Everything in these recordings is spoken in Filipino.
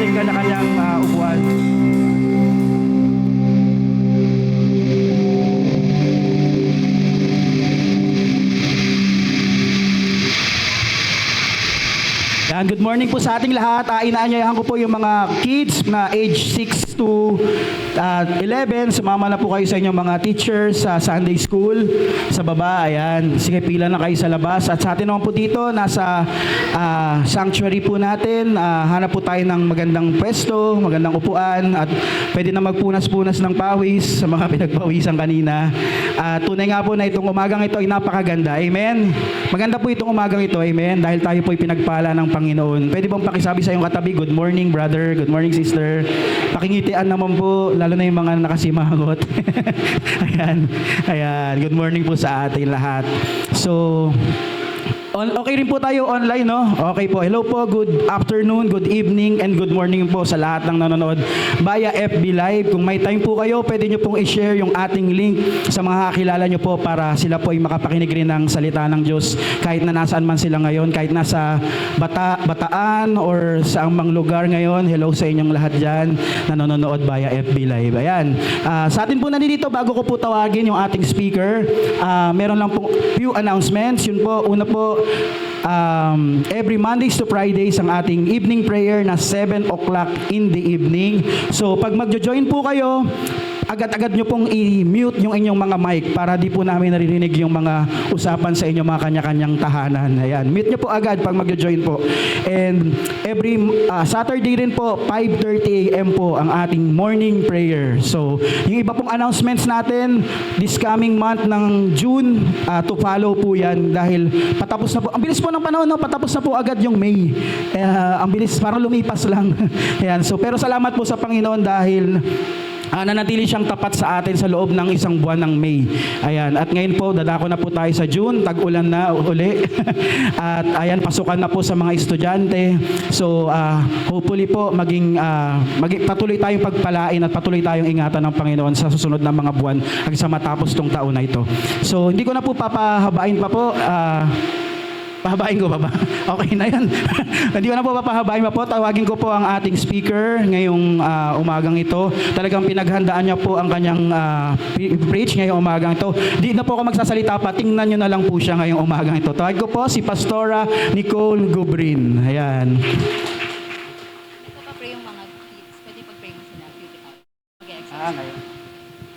ating kanya-kanyang upuan. Yan, good morning po sa ating lahat. Inaanyayahan ko po yung mga kids na age 6 to 11. Sumama na po kayo sa inyong mga teachers sa Sunday School. Sa baba, ayan. Sige, pila na kayo sa labas. At sa atin naman po dito, nasa sanctuary po natin. Hanap po tayo ng magandang pwesto, magandang upuan. At pwede na magpunas-punas ng pawis sa mga pinagpawisan kanina. Tunay nga po na itong umagang ito ay napakaganda. Amen? Maganda po itong umagang ito. Amen? Dahil tayo po ay pinagpala ng Panginoon. Pwede bang pakisabi sa iyong katabi, good morning brother, good morning sister. Pakingitian naman po, lalo na yung mga nakasimangot. Ayan, ayan. Good morning po sa ating lahat. So, okay rin po tayo online, no? Okay po. Hello po, good afternoon, good evening, and good morning po sa lahat ng nanonood via FB Live. Kung may time po kayo, pwede nyo pong i-share yung ating link sa mga kakilala nyo po para sila po ay makapakinig rin ng salita ng Diyos kahit na nasaan man sila ngayon, kahit nasa Bataan or sa mang lugar ngayon. Hello sa inyong lahat dyan na nanonood via FB Live. Ayan. Sa atin po nandito, bago ko po tawagin yung ating speaker, meron lang po few announcements. Yun po, una po, every Mondays to Fridays ang ating evening prayer na 7 o'clock in the evening. So pag magjo-join po kayo, agad-agad nyo pong i-mute yung inyong mga mic para di po namin naririnig yung mga usapan sa inyong mga kanya-kanyang tahanan. Ayan, mute nyo po agad pag magjo-join po. And every Saturday rin po, 5:30 a.m. po ang ating morning prayer. So yung iba pong announcements natin this coming month ng June, to follow po yan dahil patapos na po. Ang bilis po ng panahon, no? Patapos na po agad yung May. Ang bilis, parang lumipas lang. Ayan, so pero salamat po sa Panginoon dahil nanatili siyang tapat sa atin sa loob ng isang buwan ng May. Ayan. At ngayon po, dadako na po tayo sa June. Tag-ulan na uli. At ayan, pasukan na po sa mga estudyante. So, hopefully po, patuloy tayong pagpalain at patuloy tayong ingatan ng Panginoon sa susunod na mga buwan hanggang sa matapos tong taon na ito. So, hindi ko na po papahabain pa po. Pahabain ko pa ba? Okay na yan. Hindi ko na po papahabain pa po. Tawagin ko po ang ating speaker ngayong umagang ito. Talagang pinaghandaan niya po ang kanyang preach ngayong umagang ito. Di na po ako magsasalita pa. Tingnan niyo na lang po siya ngayong umagang ito. Tawagin ko po si Pastora Nicole Gubrin. Ayan. Pag-pray yung mga kids. Pwede pag-pray mo sila. Ngayon.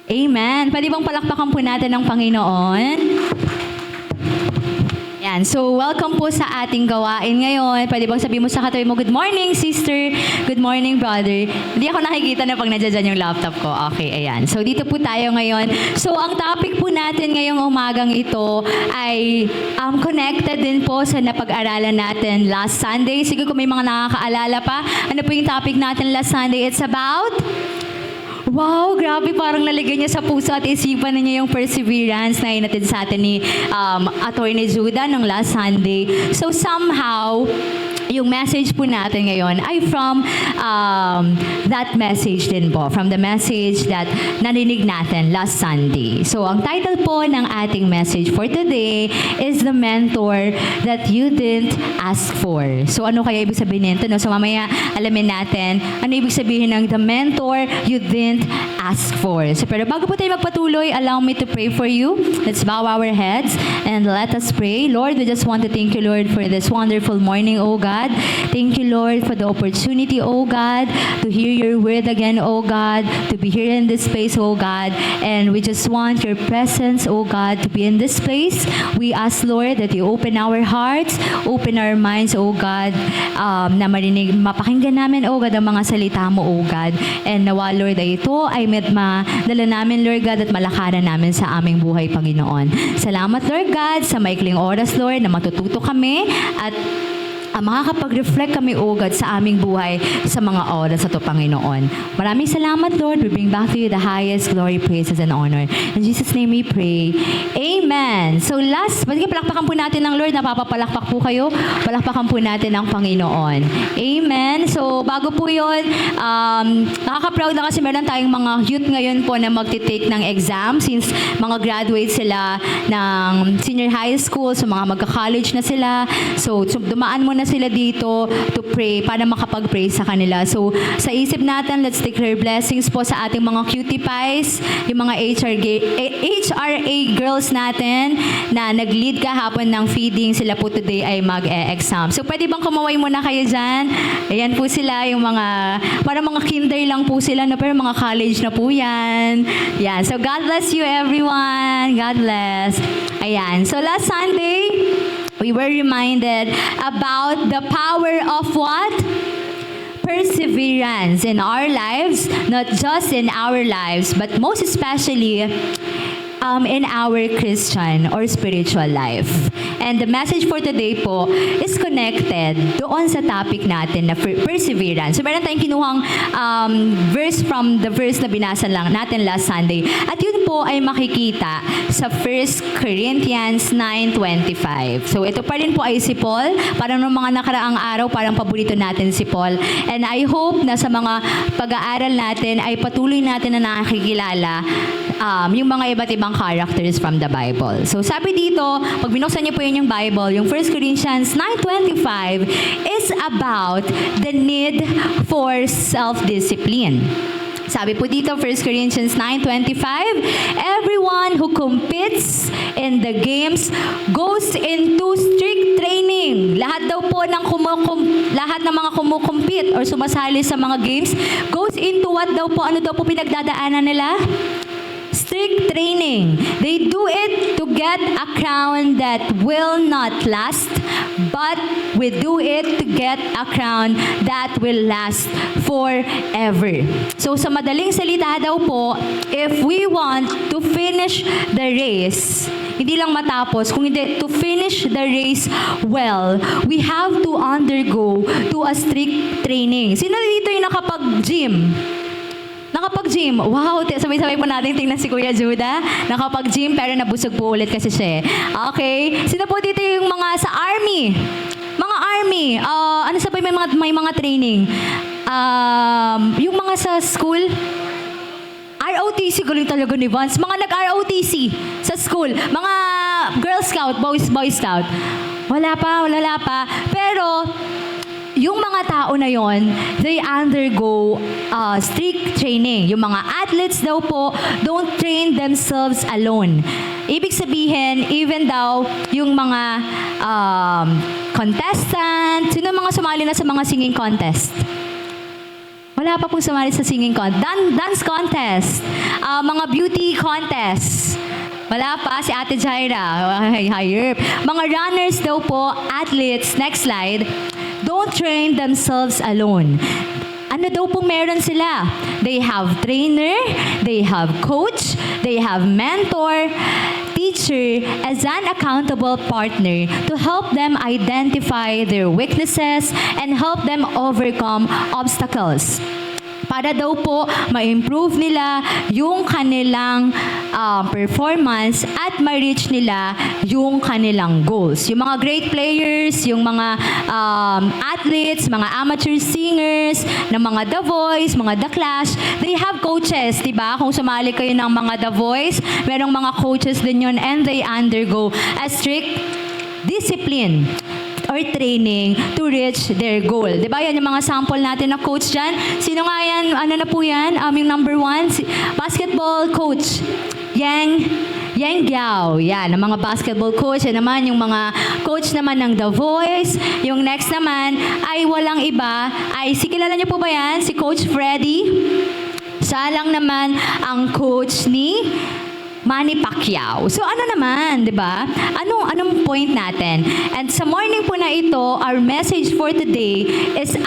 Amen. Pwede bang palakpakan po natin ng Panginoon? Yan. So, welcome po sa ating gawain ngayon. Pwede bang sabihin mo sa katabi mo, good morning, sister. Good morning, brother. Hindi ako nakikita na pag nandiyan yung laptop ko. Okay, ayan. So, dito po tayo ngayon. So, ang topic po natin ngayong umagang ito ay connected din po sa napag-aralan natin last Sunday. Siguro kung may mga nakakaalala pa, ano po yung topic natin last Sunday? It's about... Wow, grabe, parang naligay niya sa puso at isipan niya yung perseverance na inatid sa atin ni Attorney Judah nung last Sunday. So somehow, yung message po natin ngayon ay from that message din po, from the message that narinig natin last Sunday. So ang title po ng ating message for today is The Mentor That You Didn't Ask For. So ano kaya ibig sabihin nito? No? So mamaya alamin natin ano ibig sabihin ng The Mentor You Didn't Ask For. So pero bago po tayo magpatuloy, allow me to pray for you. Let's bow our heads and let us pray. Lord, we just want to thank you, Lord, for this wonderful morning, oh God. Thank you, Lord, for the opportunity, oh God, to hear your word again, oh God, to be here in this place, oh God. And we just want your presence, oh God, to be in this place. We ask, Lord, that you open our hearts, open our minds, oh God, na mapakinggan namin, oh God, ang mga salita mo, oh God. And nawa, Lord, ay ito ay madala namin, Lord God, at malakaran namin sa aming buhay, Panginoon. Salamat, Lord God, sa maikling oras, Lord, na matututo kami at makakapag-reflect kami, O God, sa aming buhay sa mga oras na ito, Panginoon. Maraming salamat, Lord. We bring back to you the highest glory, praises, and honor. In Jesus' name we pray. Amen. So last, palakpakan po natin ng Lord. Napapapalakpak po kayo. Palakpakan po natin ng Panginoon. Amen. So bago po yun, nakaka-proud na kasi meron tayong mga youth ngayon po na magtitake ng exam since mga graduate sila ng senior high school, so mga magka-college na sila. So dumaan muna sila dito to pray, para makapag-pray sa kanila. So, sa isip natin, let's declare blessings po sa ating mga cutie pies, yung mga HRA girls natin na nag-lead kahapon ng feeding. Sila po today ay mag-e-exam. So, pwede bang kumaway muna kayo dyan? Ayan po sila, yung mga, para mga kinder lang po sila, no? Pero mga college na po yan. Yan. So, God bless you everyone. God bless. Ayan. So, last Sunday, we were reminded about the power of what? Perseverance in our lives, not just in our lives, but most especially in our Christian or spiritual life. And the message for today po is connected doon sa topic natin na perseverance. So meron tayong kinuhang verse from the verse na binasa lang natin last Sunday. At yun po ay makikita sa 1 Corinthians 9:25. So ito pa rin po ay si Paul. Parang nung mga nakaraang araw, parang paborito natin si Paul. And I hope na sa mga pag-aaral natin ay patuloy natin na nakikilala yung mga iba't ibang characters from the Bible. So sabi dito, pag binuksan niyo po yun yung Bible, yung 1 Corinthians 9:25 is about the need for self-discipline. Sabi po dito, 1 Corinthians 9:25, everyone who competes in the games goes into strict training. Lahat daw po ng lahat ng mga kumukompete or sumasali sa mga games goes into what daw po, ano daw po pinagdadaanan nila? Strict training. They do it to get a crown that will not last, but we do it to get a crown that will last forever. So sa madaling salita daw po, if we want to finish the race, hindi lang matapos, kung hindi, to finish the race well, we have to undergo to a strict training. Sino dito yung nakapag-gym? Nakapag-gym. Wow, sabay-sabay po natin tingnan si Kuya Judah. Nakapag-gym pero nabusog po ulit kasi siya. Okay. Sino po dito yung mga sa army? Mga army. Ano sa may mga training? Yung mga sa school? ROTC, galing talaga ni Vance. Mga nag-ROTC sa school. Mga Girl Scout, Boy Scout. Wala pa. Pero, yung mga tao na yon, they undergo strict training. Yung mga athletes daw po, don't train themselves alone. Ibig sabihin, even daw yung mga contestant, sino mga sumali na sa mga singing contest? Wala pa pong sumali sa singing contest. Dance contest. Mga beauty contest. Wala pa, si Ate Jaira. Mga runners daw po, athletes, next slide, don't train themselves alone. Ano daw pong meron sila? They have trainer, they have coach, they have mentor, teacher as an accountable partner to help them identify their weaknesses and help them overcome obstacles. Para daw po ma-improve nila yung kanilang performance at ma-reach nila yung kanilang goals. Yung mga great players, yung mga athletes, mga amateur singers, na mga The Voice, mga The Clash, they have coaches, diba? Kung sumali kayo ng mga The Voice, merong mga coaches din yun and they undergo a strict discipline or training to reach their goal. Diba yan yung mga sample natin na coach dyan? Sino nga yan? Ano na po yan? Yung number 1, basketball coach. Yang Giao. Yan, ang mga basketball coach. Yan naman yung mga coach naman ng The Voice. Yung next naman ay walang iba. Kilala niyo po ba yan? Si Coach Freddy. Siya lang naman ang coach ni Manny Pacquiao. So ano naman, 'di ba? Anong point natin? And sa morning po na ito, our message for today is to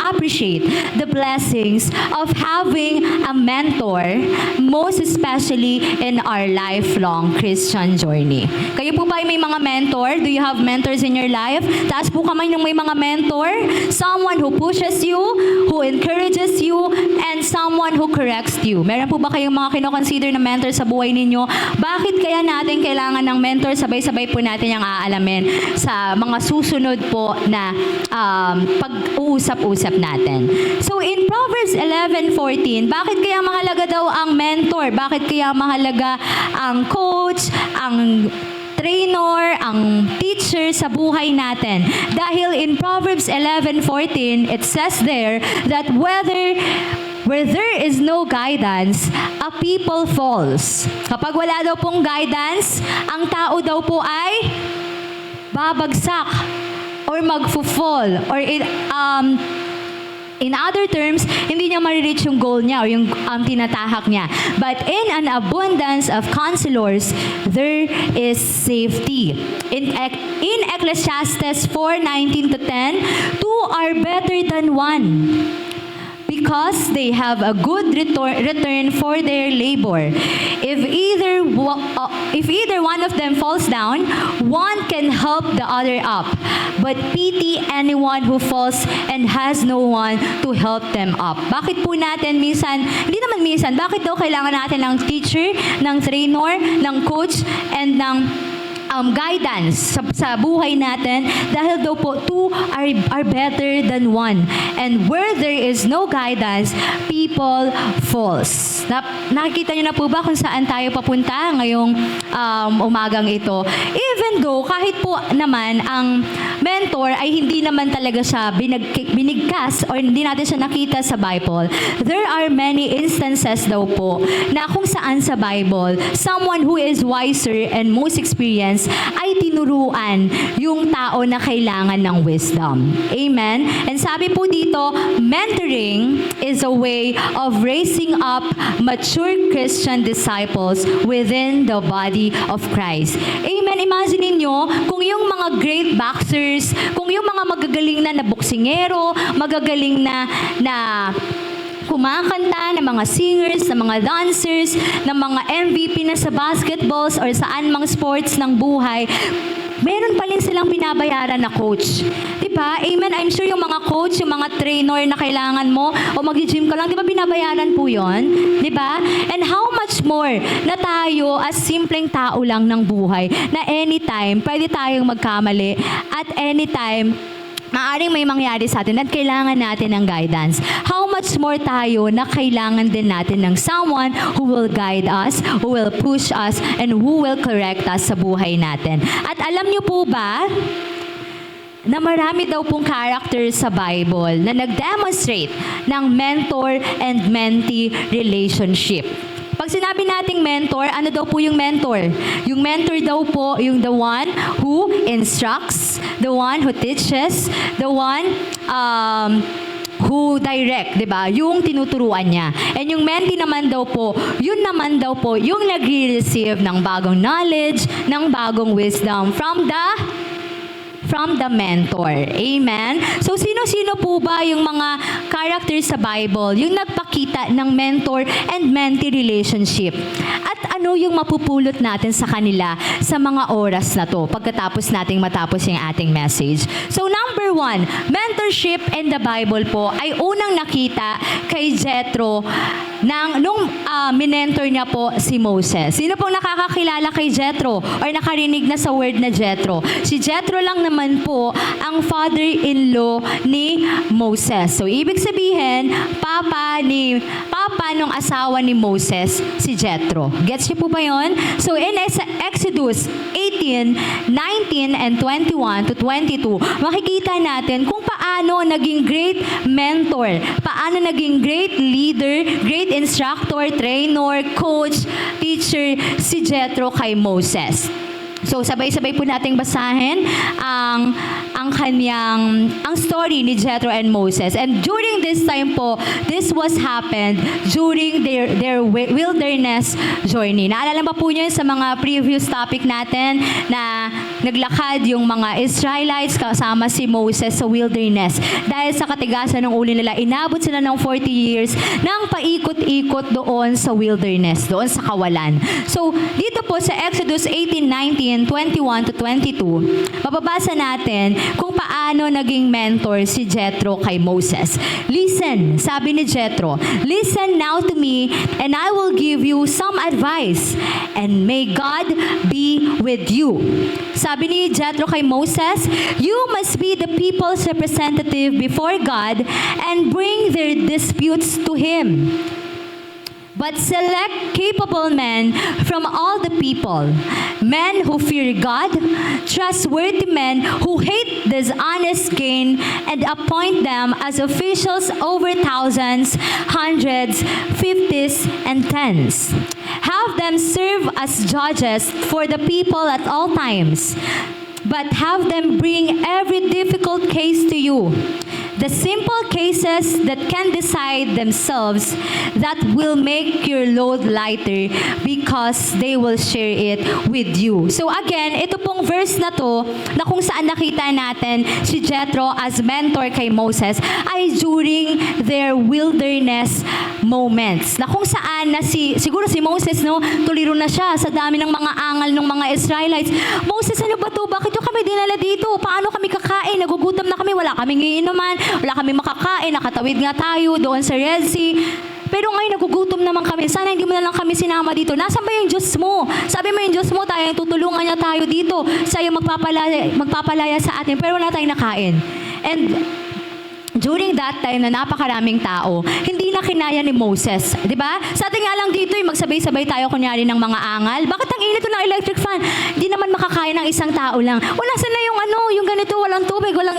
appreciate the blessings of having a mentor, most especially in our lifelong Christian journey. Kayo po ba ay may mga mentor? Do you have mentors in your life? Taas po kamay ng may mga mentor, someone who pushes you, who encourages you, and someone who corrects you. Meron po ba kayong mga kino-consider na mentor sa buhay ninyo? Bakit kaya natin kailangan ng mentor? Sabay-sabay po natin yung aalamin sa mga susunod po na pag-uusap-usap natin. So in Proverbs 11:14, bakit kaya mahalaga daw ang mentor? Bakit kaya mahalaga ang coach, ang trainer, ang teacher sa buhay natin. Dahil in Proverbs 11:14, it says there that where there is no guidance, a people falls. Kapag wala daw pong guidance, ang tao daw po ay babagsak or magfo-fall or in other terms, hindi niya ma-reach yung goal niya o yung tinatahak niya. But in an abundance of counselors, there is safety. In Ecclesiastes 4:19-10, two are better than one, because they have a good return for their labor. If either one of them falls down, one can help the other up. But pity anyone who falls and has no one to help them up. Bakit po natin bakit daw kailangan natin ng teacher, ng trainer, ng coach, and ng guidance sa buhay natin? Dahil daw po, two are better than one. And where there is no guidance, people falls. Nakikita niyo na po ba kung saan tayo papunta ngayong umagang ito? Even though, kahit po naman ang mentor ay hindi naman talaga siya binigkas or hindi natin siya nakita sa Bible, there are many instances daw po na kung saan sa Bible, someone who is wiser and most experienced ay tinuruan yung tao na kailangan ng wisdom. Amen? And sabi po dito, mentoring is a way of raising up mature Christian disciples within the body of Christ. Amen? Imagine niyo kung yung mga great boxers, kung yung mga magagaling na boksingero, magagaling na kumakanta, ng mga singers, ng mga dancers, ng mga MVP na sa basketballs or saan mang sports ng buhay, meron pa rin silang binabayaran na coach. Diba? Amen? I'm sure yung mga coach, yung mga trainer na kailangan mo, o mag-gym ka lang, diba binabayaran po yun? Diba? And how much more na tayo as simpleng tao lang ng buhay, na anytime, pwede tayong magkamali, at anytime, maaring may mangyari sa atin at kailangan natin ng guidance. How much more tayo na kailangan din natin ng someone who will guide us, who will push us, and who will correct us sa buhay natin. At alam niyo po ba na marami daw pong characters sa Bible na nag-demonstrate ng mentor and mentee relationship. Pag sinabi nating mentor, ano daw po yung mentor? Yung mentor daw po, yung the one who instructs, the one who teaches, the one who direct, di ba? Yung tinuturuan niya. And yung mentee naman daw po, yun naman daw po, yung nag-receive ng bagong knowledge, ng bagong wisdom from the mentor. Amen? So, sino-sino po ba yung mga characters sa Bible, yung nagpakita ng mentor and mentee relationship? At ano yung mapupulot natin sa kanila sa mga oras na to, pagkatapos nating matapos yung ating message? So, number one, mentorship in the Bible po ay unang nakita kay Jethro nung minentor niya po si Moses. Sino pong nakakakilala kay Jethro or nakarinig na sa word na Jethro? Si Jethro lang naman po ang father-in-law ni Moses. So, ibig sabihin, papa nung asawa ni Moses, si Jethro. Gets niyo po ba yun? So, in Exodus 18, 19, and 21 to 22, makikita natin kung paano naging great mentor, paano naging great leader, great instructor, trainer, coach, teacher, si Jethro kay Moses. So, sabay-sabay po nating basahin ang story ni Jethro and Moses. And during this time po, this was happened during their wilderness journey. Naalala ba po niyo sa mga previous topic natin na naglakad yung mga Israelites kasama si Moses sa wilderness. Dahil sa katigasan ng ulo nila, inabot sila ng 40 years nang paikot-ikot doon sa wilderness, doon sa kawalan. So, dito po sa Exodus 18:19, 21 to 22, mababasa natin kung paano naging mentor si Jethro kay Moses. Listen, sabi ni Jethro, listen now to me and I will give you some advice and may God be with you. Sabi ni Jethro kay Moses, you must be the people's representative before God and bring their disputes to Him. but select capable men from all the people, men who fear God, trustworthy men who hate dishonest gain, and appoint them as officials over thousands, hundreds, fifties, and tens. Have them serve as judges for the people at all times, but have them bring every difficult case to you. The simple cases that can decide themselves, that will make your load lighter because they will share it with you. So again, ito pong verse na to, na kung saan nakita natin si Jethro as mentor kay Moses, ay during their wilderness moments. Na kung saan na siguro si Moses, no, tuliro na siya sa dami ng mga angal ng mga Israelites. Moses, ano ba to? Bakit yung kami dinala dito? Paano kami kakain? Nagugutom na kami, wala kaming iinuman, wala kami makakain, nakatawid nga tayo doon sa Red Sea. Pero ngayon nagugutom naman kami. Sana hindi mo na lang kami sinama dito. Nasaan ba yung Diyos mo? Sabi mo yung Diyos mo, tayo tutulungan niya tayo dito. Siya yung magpapalaya sa atin. Pero wala tayong nakain. And during that time na napakaraming tao, hindi na kinaya ni Moses. Di ba? Sa atin nga lang dito, magsabay-sabay tayo kunyari ng mga angal. Bakit ang init ng electric fan? Hindi naman makakaya ng isang tao lang. Wala sana yung ganito, walang tubig, walang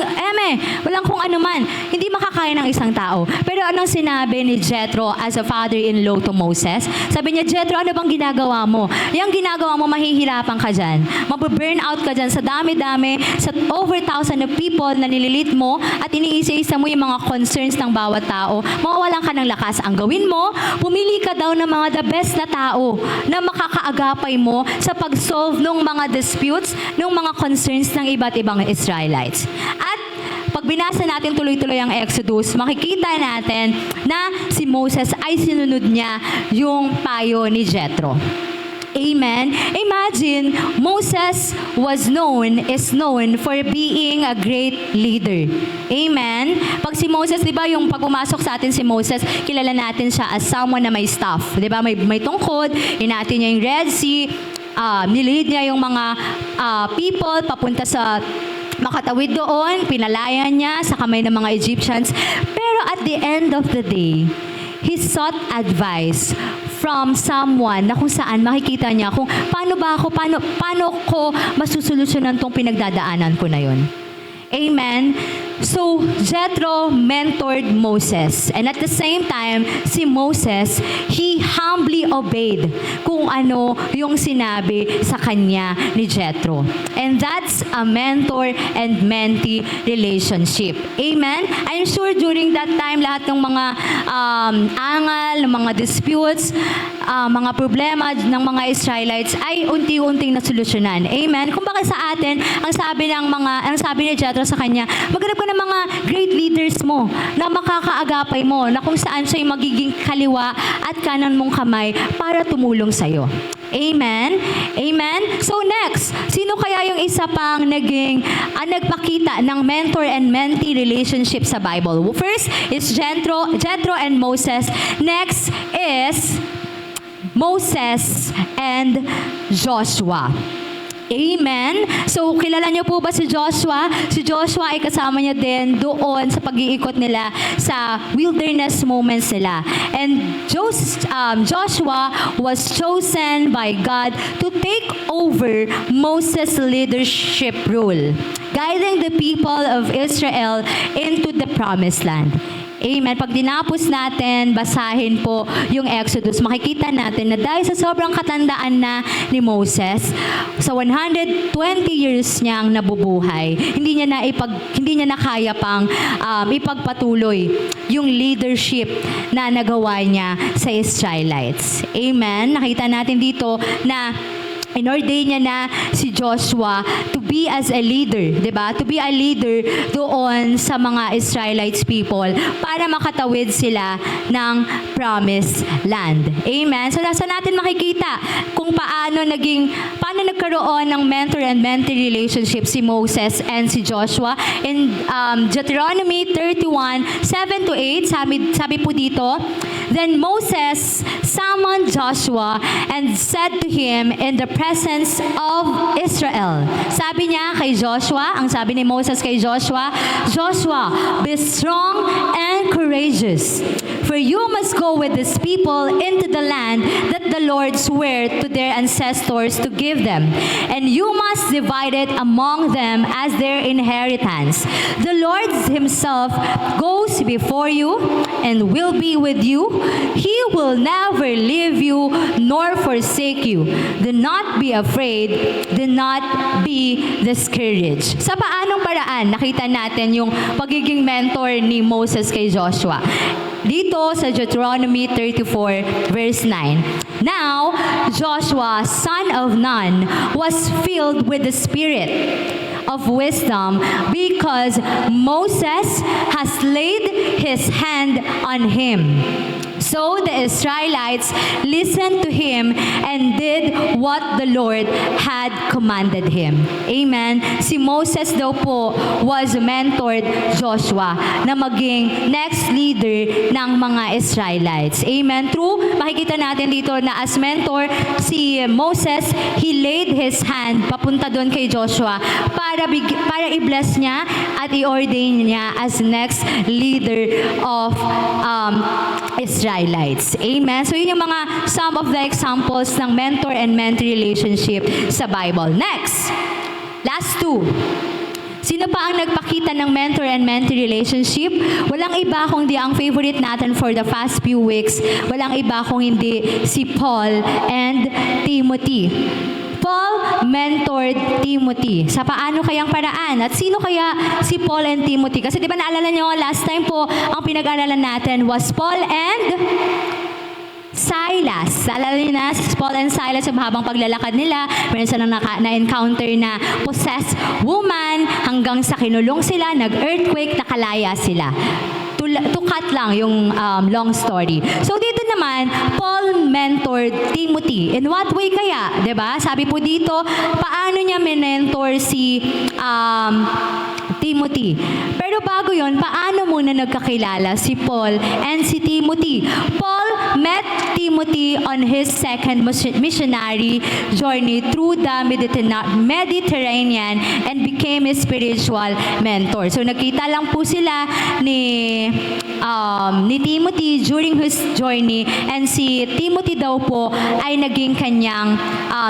walang kung ano man. Hindi makakaya ng isang tao. Pero anong sinabi ni Jethro as a father-in-law to Moses? Sabi niya, Jethro, ano bang ginagawa mo? Yung ginagawa mo, mahihirapan ka dyan. Mababurn out ka dyan sa dami-dami, sa over 1,000 of people na nililit mo at iniisa-isa mo yung mga concerns ng bawat tao. Mawawalan ka ng lakas. Ang gawin mo, pumili ka daw ng mga the best na tao na makakaagapay mo sa pag-solve ng mga disputes, ng mga concerns ng iba't ibang Israelites. At pag binasa natin tuloy-tuloy ang Exodus, makikita natin na si Moses ay sinunod niya yung payo ni Jethro. Amen. Imagine, Moses is known for being a great leader. Amen. Pag si Moses, di ba, yung pag pumasok sa atin si Moses, kilala natin siya as someone na may staff. Di ba, may tungkod, inati niya yung Red Sea, nilid niya yung mga people papunta sa makatawid doon, pinalaya niya sa kamay ng mga Egyptians. Pero at the end of the day, he sought advice from someone na kung saan makikita niya kung paano ko masusolusyonan tong pinagdadaanan ko na yon. Amen. So, Jethro mentored Moses. And at the same time, si Moses, he humbly obeyed kung ano yung sinabi sa kanya ni Jethro. And that's a mentor and mentee relationship. Amen? I'm sure during that time, lahat ng mga angal, ng mga disputes, mga problema ng mga Israelites ay unti-unting nasolusyonan. Amen? Kung bakit sa atin, ang sabi ni Jethro sa kanya, maghanap ka ng mga great leaders mo na makakaagapay mo, na kung saan siya'y magiging kaliwa at kanan mong kamay para tumulong sa'yo. Amen? Amen? So next, sino kaya yung isa pang nagpakita ng mentor and mentee relationship sa Bible? First is Jethro and Moses. Next is Moses and Joshua. Amen. So, kilala niyo po ba si Joshua? Si Joshua ay kasama niya din doon sa pag-iikot nila sa wilderness moments nila. And Joshua was chosen by God to take over Moses' leadership role, guiding the people of Israel into the promised land. Amen. Pag dinapos natin, basahin po yung Exodus, makikita natin na dahil sa sobrang katandaan na ni Moses, sa 120 years niyang nabubuhay, hindi niya na kaya pang ipagpatuloy yung leadership na nagawa niya sa Israelites. Amen. Nakita natin dito na inordain niya na si Joshua to be as a leader, di ba? To be a leader doon sa mga Israelites people para makatawid sila ng promised land. Amen? So, nasa natin makikita kung paano nagkaroon ng mentor and mentee relationship si Moses and si Joshua. In Deuteronomy 31:7-8, sabi po dito, Then Moses summoned Joshua and said to him in the presence of Israel. Sabi niya kay Joshua, ang sabi ni Moses kay Joshua, Joshua, be strong and courageous, for you must go with this people into the land that the Lord swore to their ancestors to give them, and you must divide it among them as their inheritance. The Lord himself goes before you and will be with you. He will never leave you nor forsake you. Do not be afraid. Do not be discouraged. Sa paanong paraan, nakita natin yung pagiging mentor ni Moses kay Joshua. Dito sa Deuteronomy 34 verse 9. Now, Joshua, son of Nun, was filled with the Spirit of wisdom because Moses has laid his hand on him. So the Israelites listened to him and did what the Lord had commanded him. Amen. Si Moses daw po was mentored Joshua na maging next leader ng mga Israelites. Amen. True, makikita natin dito na as mentor, si Moses, he laid his hand papunta doon kay Joshua para i-bless niya at i-ordain niya as next leader of Israelites. Amen. So yun yung mga some of the examples ng mentor and mentee relationship sa Bible. Next, last two. Sino pa ang nagpakita ng mentor and mentee relationship? Walang iba kundi ang favorite natin for the past few weeks. Walang iba kung hindi si Paul and Timothy. Paul mentored Timothy. Sa paano kayang paraan? At sino kaya si Paul and Timothy? Kasi di ba naalala nyo, last time po, ang pinag-aralan natin was Paul and Silas. Naalala nyo na, si Paul and Silas, habang paglalakad nila, meron silang na-encounter na possessed woman, hanggang sa kinulong sila, nag-earthquake, nakalaya sila. To cut lang yung long story. So dito naman, Paul mentored Timothy. In what way kaya? 'Di ba? Sabi po dito, paano niya mentor si Timothy? Pero bago yon, paano muna nagkakilala si Paul and si Timothy? Paul met Timothy on his second missionary journey through the Mediterranean and became his spiritual mentor. So nagkita lang po sila ni Timothy during his journey, and si Timothy daw po ay naging kanyang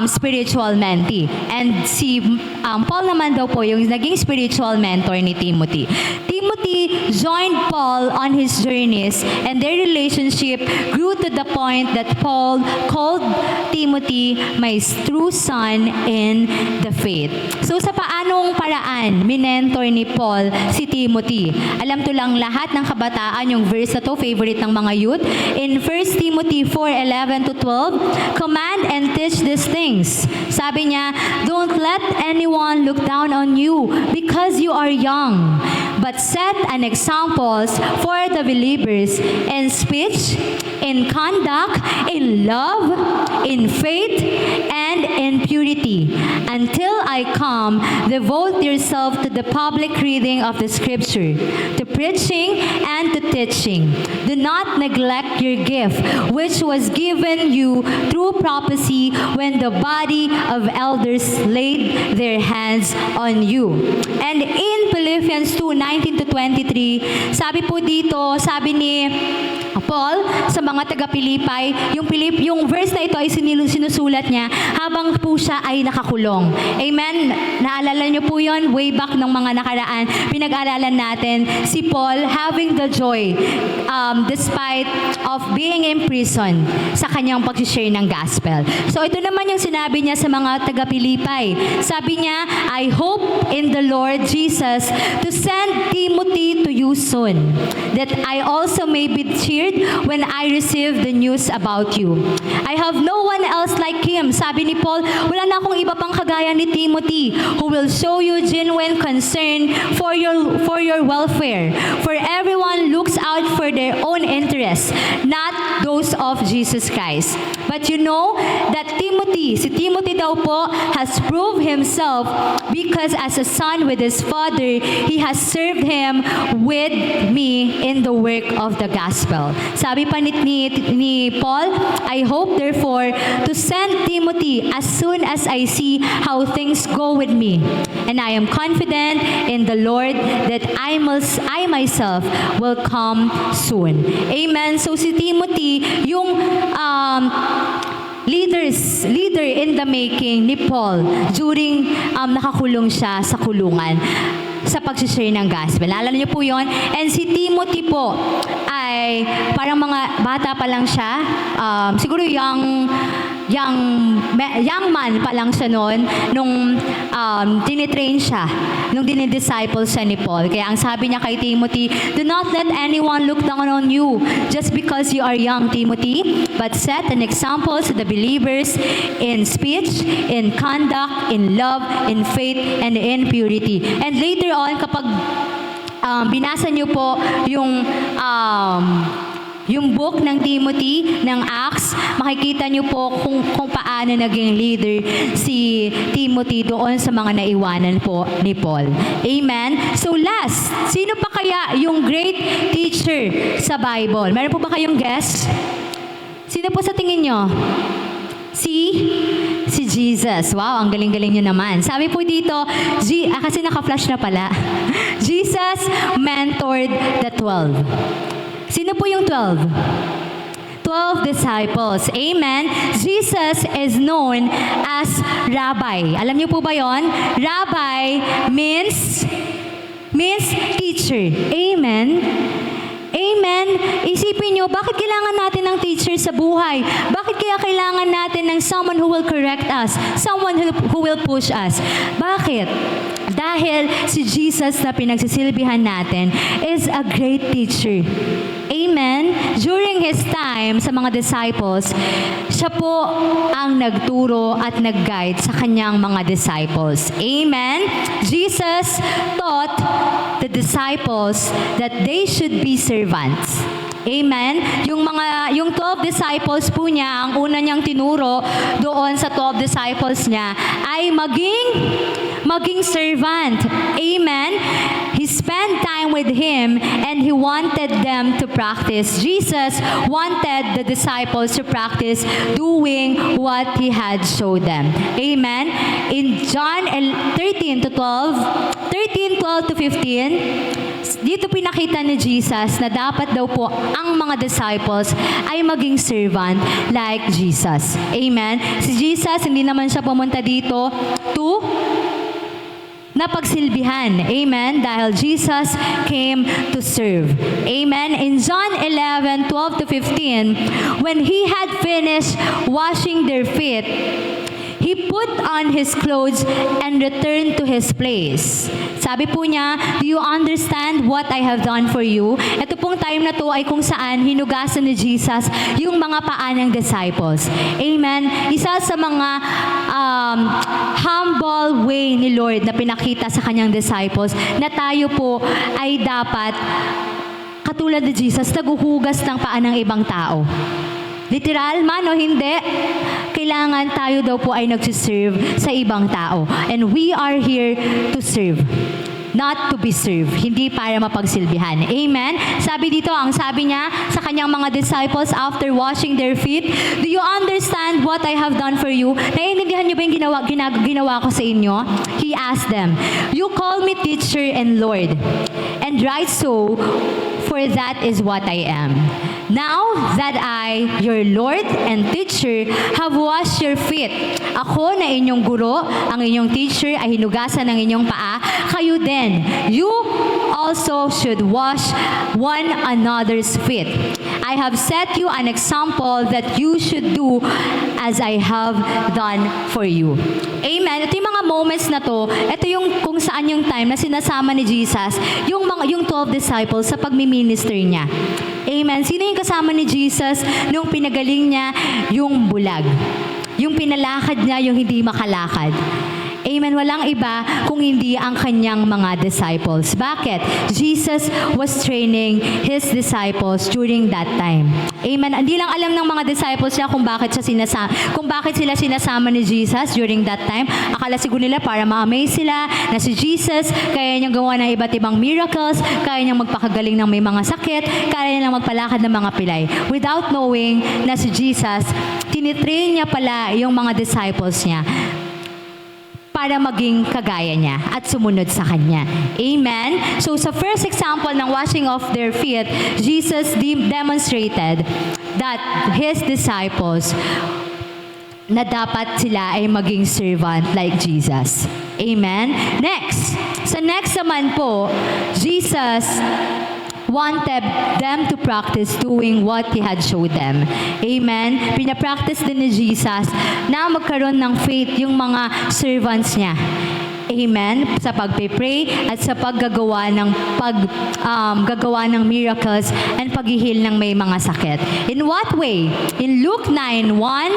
spiritual mentee. And si Paul naman daw po yung naging spiritual mentor ni Timothy. Timothy joined Paul on his journeys, and their relationship grew to the point that Paul called Timothy my true son in the faith. So sa paanong paraan minentor ni Paul si Timothy? Alam to lang lahat ng kabataan yung verse na to, favorite ng mga youth. In 1 Timothy 4:11 to 12, command and teach these things. Sabi niya, don't let anyone look down on you because you are young, but set an example for the believers in speech, in conduct, in love, in faith, and in purity. Until I come, devote yourself to the public reading of the scripture, to preaching and to teaching. Do not neglect your gift, which was given you through prophecy when the body of elders laid their hands on you. And in Philippians 2:19 to 23, sabi po dito, sabi ni Paul sa mga taga-Pilipay, yung verse na ito ay sinusulat niya habang po siya ay nakakulong. Amen? Naalala niyo po yun? Way back ng mga nakaraan, pinag-aralan natin si Paul having the joy despite of being in prison sa kanyang pag-share ng gospel. So ito naman yung sinabi niya sa mga taga-Pilipay. Sabi niya, I hope in the Lord Jesus to send Timothy to you soon, that I also may be cheered when I receive the news about you. I have no one else like him. Sabi ni Paul, wala na akong iba pang kagaya ni Timothy who will show you genuine concern for your welfare. For everyone looks lose out for their own interests, not those of Jesus Christ. But you know that si Timothy daw po has proved himself because as a son with his father, he has served him with me in the work of the gospel. Sabi pa ni Paul, I hope therefore to send Timothy as soon as I see how things go with me. And I am confident in the Lord that I myself will come soon. Amen. So si Timothy, yung leader in the making ni Paul during nakakulong siya sa kulungan sa pag-share ng gospel. Naalala niyo po yon? And si Timothy po ay parang mga bata pa lang siya. Siguro young man pa lang siya noon nung tinitrain siya, nung dinidisciple siya ni Paul. Kaya ang sabi niya kay Timothy, do not let anyone look down on you just because you are young, Timothy, but set an example to the believers in speech, in conduct, in love, in faith, and in purity. And later on, kapag binasa niyo po yung book ng Timothy, ng Acts, makikita niyo po kung paano naging leader si Timothy doon sa mga naiwanan po ni Paul. Amen? So last, sino pa kaya yung great teacher sa Bible? Meron po ba kayong guess? Sino po sa tingin nyo? Si Jesus. Wow, ang galing-galing nyo naman. Sabi po dito, kasi naka-flash na pala. Jesus mentored the 12. Sino po yung 12? 12 disciples. Amen. Jesus is known as Rabbi. Alam niyo po ba yon? Rabbi means teacher. Amen. Amen. Isipin nyo, bakit kailangan natin ng teacher sa buhay? Bakit kaya kailangan natin ng someone who will correct us? Someone who will push us? Bakit? Dahil si Jesus na pinagsisilbihan natin is a great teacher. Amen? During His time sa mga disciples, siya po ang nagturo at nag-guide sa kanyang mga disciples. Amen? Jesus taught the disciples that they should be servants. Amen? Yung 12 disciples po niya, ang una niyang tinuro doon sa 12 disciples niya ay maging servant. Amen? He spent time with him and he wanted them to practice. Jesus wanted the disciples to practice doing what he had showed them. Amen? In John 13:12 to 15, dito pinakita ni Jesus na dapat daw po ang mga disciples ay maging servant like Jesus. Amen? Si Jesus, hindi naman siya pumunta dito to napagsilbihan. Amen? Dahil Jesus came to serve. Amen? In John 11:12 to 15, when He had finished washing their feet, He put on His clothes and returned to His place. Sabi po niya, do you understand what I have done for you? Ito pong time na to ay kung saan hinugasan ni Jesus yung mga paa ng disciples. Amen? Isa sa mga humble way ni Lord na pinakita sa kanyang disciples na tayo po ay dapat katulad ni Jesus, naguhugas ng paa ng ibang tao. Literal man o hindi, kailangan tayo daw po ay nagsiserve sa ibang tao. And we are here to serve, not to be served. Hindi para mapagsilbihan. Amen? Sabi dito, ang sabi niya sa kanyang mga disciples after washing their feet, do you understand what I have done for you? Naiintindihan niyo ba yung ginawa ko sa inyo? He asked them, you call me teacher and Lord, and right so, for that is what I am. Now that I, your Lord and teacher, have washed your feet. Ako na inyong guro, ang inyong teacher ay hinugasan ng inyong paa. Kayo din, you also should wash one another's feet. I have set you an example that you should do as I have done for you. Amen. Ito yung mga moments na to, ito yung kung saan yung time na sinasama ni Jesus, yung 12 disciples sa pagmi-minister niya. Amen. Sino yung kasama ni Jesus nung pinagaling niya yung bulag? Yung pinalakad niya yung hindi makalakad. Amen. Walang iba kung hindi ang kanyang mga disciples. Bakit? Jesus was training His disciples during that time. Amen. Hindi lang alam ng mga disciples niya kung bakit sila sinasama ni Jesus during that time. Akala siguro nila para ma-amaze sila na si Jesus, kaya niyang gawa ng iba't ibang miracles, kaya niyang magpakagaling ng may mga sakit, kaya niyang magpalakad ng mga pilay. Without knowing na si Jesus, tinitrain niya pala yung mga disciples niya para maging kagaya niya at sumunod sa kanya. Amen? So sa first example ng washing of their feet, Jesus demonstrated that His disciples na dapat sila ay maging servant like Jesus. Amen? Sa next naman po, Jesus wanted them to practice doing what He had showed them. Amen? Pinapractice din ni Jesus na magkaroon ng faith yung mga servants niya. Amen? Sa pagpe-pray at sa paggagawa ng miracles and paghihil ng may mga sakit. In what way? In Luke 9:1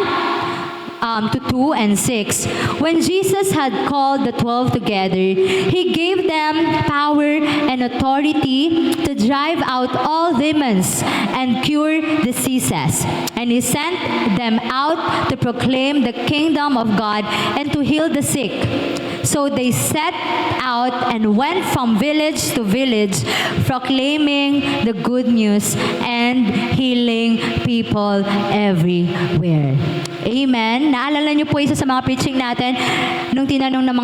to 2 and 6, when Jesus had called the 12 together, He gave them power and authority to drive out all demons and cure diseases. And He sent them out to proclaim the kingdom of God and to heal the sick. So they set out and went from village to village, proclaiming the good news and healing people everywhere. Amen. Naalala niyo po isa sa mga preaching natin nung tinanong ng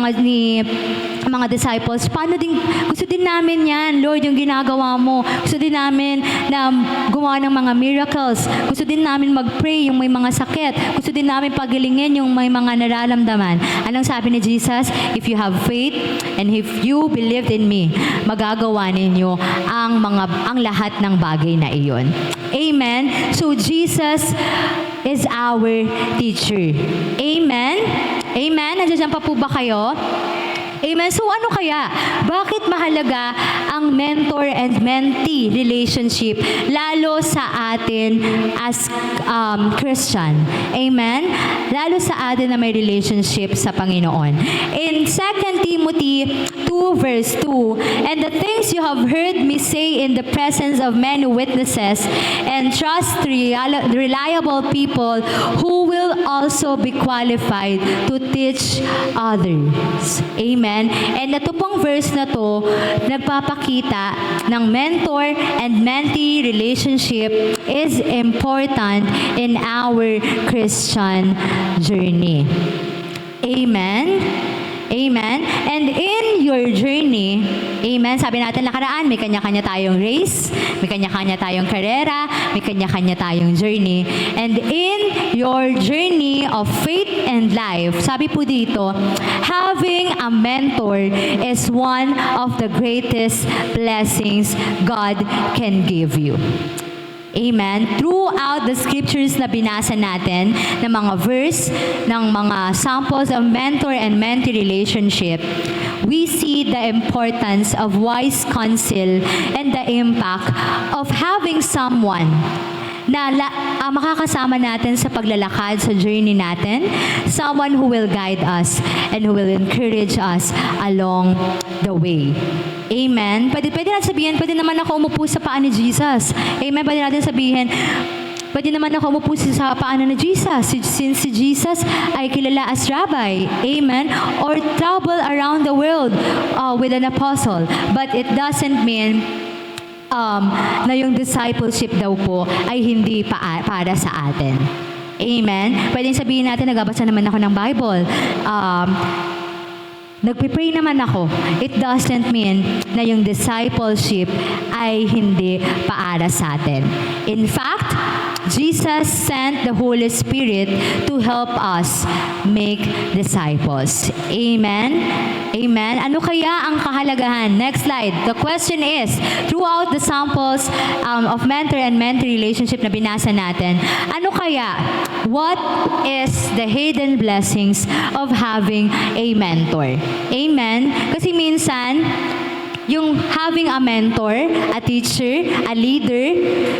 mga disciples, gusto din namin yan, Lord, yung ginagawa mo. Gusto din namin na gumawa ng mga miracles. Gusto din namin mag-pray yung may mga sakit. Gusto din namin pagilingin yung may mga nararamdaman. Anong sabi ni Jesus? If you have faith and if you believed in me, magagawa ninyo ang lahat ng bagay na iyon. Amen. So Jesus is our teacher. Amen? Amen? Nandiyan pa po ba kayo? Amen. So ano kaya? Bakit mahalaga ang mentor and mentee relationship lalo sa atin as Christian? Amen? Lalo sa atin na may relationship sa Panginoon. In 2 Timothy 2 verse 2, and the things you have heard me say in the presence of many witnesses, and trust reliable people who will also be qualified to teach others. Amen. And ito pong verse na to, nagpapakita ng mentor and mentee relationship is important in our Christian journey. Amen? Amen? And in your journey, amen, sabi natin nakaraan, may kanya-kanya tayong race, may kanya-kanya tayong karera, may kanya-kanya tayong journey. And in your journey of faith and life, sabi po dito, having a mentor is one of the greatest blessings God can give you. Amen. Throughout the scriptures na binasa natin, ng mga verse, ng mga samples of mentor and mentee relationship, we see the importance of wise counsel and the impact of having someone na makakasama natin sa paglalakad sa journey natin, someone who will guide us and who will encourage us along the way. Amen. Pwede natin sabihin, pwede naman ako umupo sa paa ni Jesus. Amen. Pwede natin sabihin, pwede naman ako umupo sa paan ni Jesus, since si Jesus ay kilala as Rabbi. Amen. Or travel around the world with an apostle. But it doesn't mean na yung discipleship daw po ay hindi para sa atin. Amen. Pwede sabihin natin, nagbabasa naman ako ng Bible. Nagpipray naman ako. It doesn't mean na yung discipleship ay hindi para sa atin. In fact, Jesus sent the Holy Spirit to help us make disciples. Amen? Amen? Ano kaya ang kahalagahan? Next slide. The question is, throughout the samples of mentor and mentee relationship na binasa natin, ano kaya? What is the hidden blessings of having a mentor? Amen? Kasi minsan, yung having a mentor, a teacher, a leader,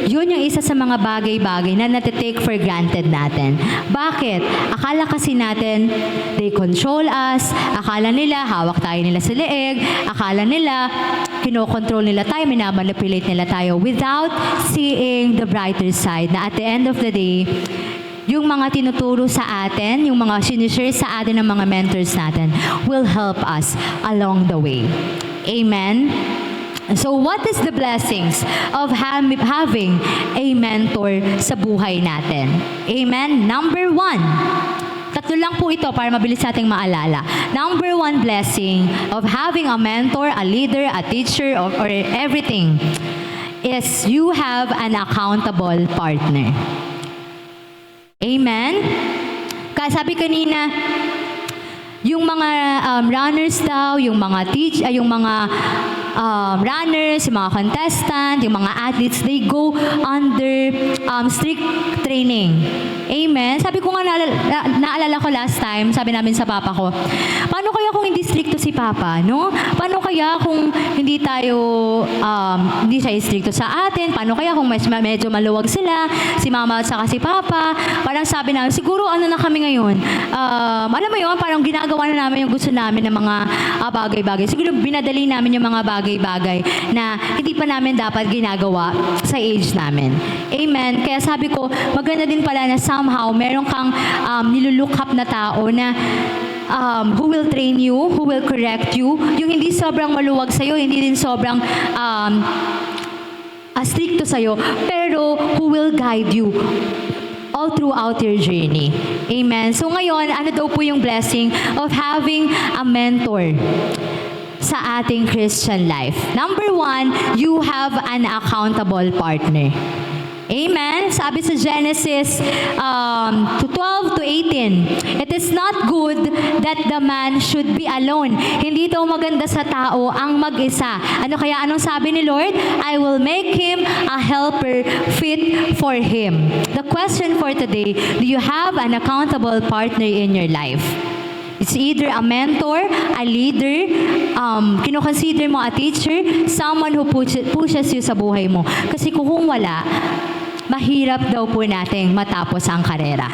yun yung isa sa mga bagay-bagay na natitake for granted natin. Bakit? Akala kasi natin, they control us, akala nila, hawak tayo nila sa leeg, akala nila, kinokontrol nila tayo, minamanipulate nila tayo without seeing the brighter side na at the end of the day, yung mga tinuturo sa atin, yung mga sinishare sa atin ng mga mentors natin will help us along the way. Amen? So what is the blessings of having a mentor sa buhay natin? Amen? Number 1. Tatlo lang po ito para mabilis nating maalala. Number 1 blessing of having a mentor, a leader, a teacher, or everything is you have an accountable partner. Amen? Kaya sabi kanina, yung mga runners daw, yung mga yung mga runners, yung mga contestant, yung mga athletes, they go under strict training. Amen? Sabi ko nga, naalala ko last time, sabi namin sa papa ko, paano kaya kung hindi stricto si papa, no? Paano kaya kung hindi tayo, hindi siya stricto sa atin? Paano kaya kung medyo maluwag sila, si mama at saka si papa? Parang sabi namin, siguro ano na kami ngayon? Alam mo yun, parang ginagawa na namin yung gusto namin ng mga bagay-bagay. Siguro binadali namin yung mga bagay-bagay na hindi pa namin dapat ginagawa sa age namin. Amen? Kaya sabi ko, maganda din pala na somehow meron kang niluluok up na tao na who will train you, who will correct you, yung hindi sobrang maluwag sa'yo, hindi din sobrang stricto sa'yo, pero who will guide you all throughout your journey. Amen? So ngayon, ano daw po yung blessing of having a mentor sa ating Christian life? Number 1, you have an accountable partner. Amen? Sabi sa Genesis 12 to 18, it is not good that the man should be alone. Hindi daw maganda sa tao ang mag-isa. Anong sabi ni Lord? I will make him a helper fit for him. The question for today, do you have an accountable partner in your life? It's either a mentor, a leader, kino-consider mo a teacher, someone who pushes you sa buhay mo. Kasi kung wala, mahirap daw po nating matapos ang karera.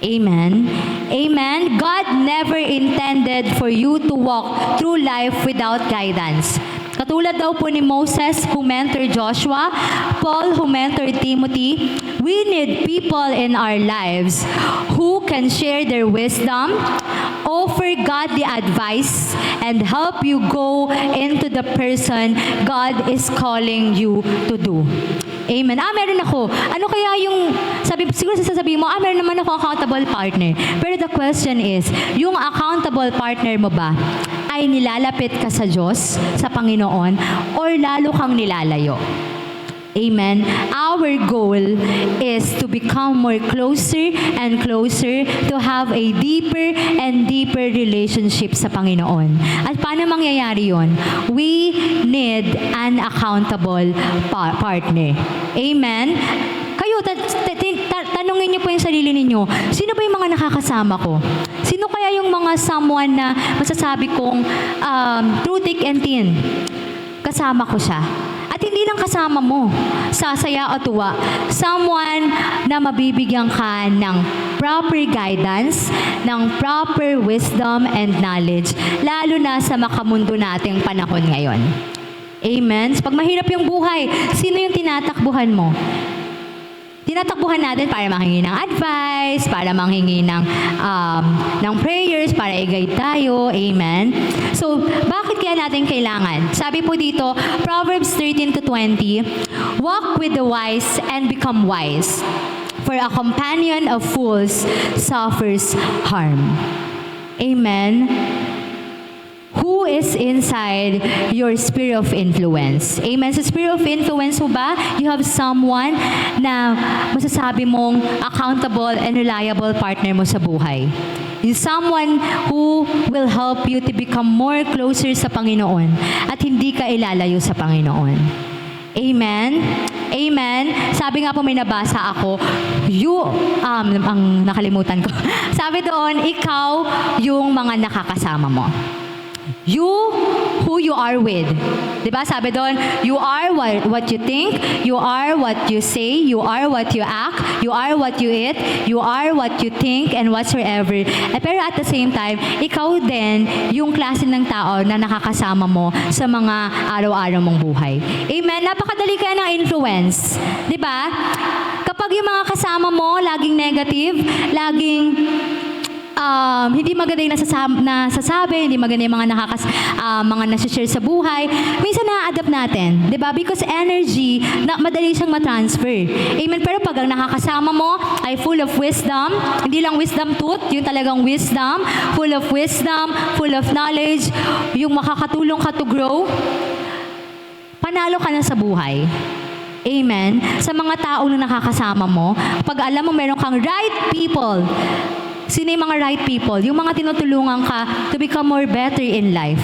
Amen? Amen? God never intended for you to walk through life without guidance. Katulad daw po ni Moses who mentored Joshua, Paul who mentored Timothy, we need people in our lives who can share their wisdom, offer godly advice, and help you go into the person God is calling you to do. Amen. Meron ako. Ano kaya yung, siguro sasabihin mo, meron naman ako accountable partner. Pero the question is, yung accountable partner mo ba ay nilalapit ka sa Diyos, sa Panginoon, or lalo kang nilalayo? Amen. Our goal is to become more closer and closer, to have a deeper and deeper relationship sa Panginoon. At paano mangyayari yon? We need an accountable partner. Amen. Kayo, tanungin niyo po yung sarili ninyo, sino ba yung mga nakakasama ko? Sino kaya yung mga someone na masasabi kong through thick and thin, kasama ko siya? At hindi lang kasama mo, sasaya o tuwa, someone na mabibigyan ka ng proper guidance, ng proper wisdom and knowledge, lalo na sa makamundo nating panahon ngayon. Amen? So, pag mahirap yung buhay, sino yung tinatakbuhan mo? Tinatakbuhan natin para manghingi ng advice, para manghingi ng prayers, para i-guide tayo. Amen? So, bakit kaya natin kailangan? Sabi po dito, Proverbs 13-20, walk with the wise and become wise, for a companion of fools suffers harm. Amen? Who is inside your sphere of influence? Amen. Sa sphere of influence mo ba, you have someone na masasabi mong accountable and reliable partner mo sa buhay. Is someone who will help you to become more closer sa Panginoon at hindi ka ilalayo sa Panginoon. Amen? Amen? Sabi nga po, may nabasa ako, ang nakalimutan ko. Sabi doon, ikaw yung mga nakakasama mo. You, who you are with. Diba? Sabi doon, you are what you think, you are what you say, you are what you act, you are what you eat, you are what you think, and whatsoever. Pero at the same time, ikaw din yung klase ng tao na nakakasama mo sa mga araw-araw mong buhay. Amen? Napakadali kaya ng influence. Diba? Kapag yung mga kasama mo, laging negative, laging hindi maganda yung nasasabi, hindi maganda yung mga nasi-share sa buhay, minsan na-adapt natin, di ba? Because energy, madali siyang matransfer. Amen? Pero pag ang nakakasama mo ay full of wisdom, hindi lang wisdom tooth, yung talagang wisdom, full of knowledge, yung makakatulong ka to grow, panalo ka na sa buhay. Amen? Sa mga tao na nakakasama mo, pag alam mo meron kang right people. Sino yung mga right people? Yung mga tinutulungan ka to become more better in life.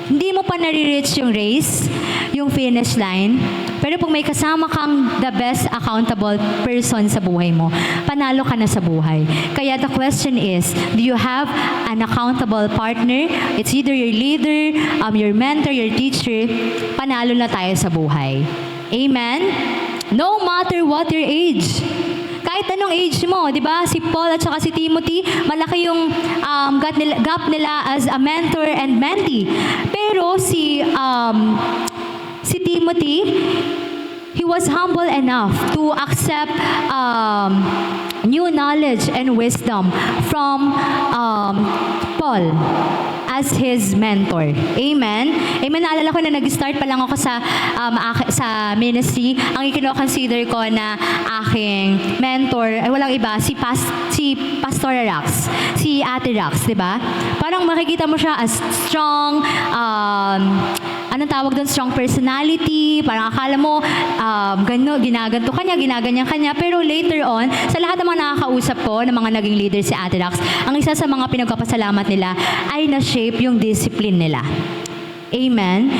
Hindi mo pa nare-reach yung race, yung finish line, pero pag may kasama kang the best accountable person sa buhay mo, panalo ka na sa buhay. Kaya the question is, do you have an accountable partner? It's either your leader, your mentor, your teacher, panalo na tayo sa buhay. Amen? No matter what your age. Kahit anong age mo, di ba? Si Paul at saka si Timothy, malaki yung gap nila as a mentor and mentee. Pero si Timothy, he was humble enough to accept new knowledge and wisdom from Paul as his mentor. Amen? Amen. Naalala ko na nag-start pa lang ako sa ministry. Ang ikino-consider ko na aking mentor, ay walang iba, si Pastor Rax, si Ate Rax, di ba? Parang makikita mo siya as strong, anong tawag doon, strong personality, parang akala mo, ginaganto kanya, ginaganyan kanya, pero later on, sa lahat ng mga nakakausap ko, ng mga naging leader si Ate Rax, ang isa sa mga pinagpapasalamat nila ay na-shape yung discipline nila. Amen?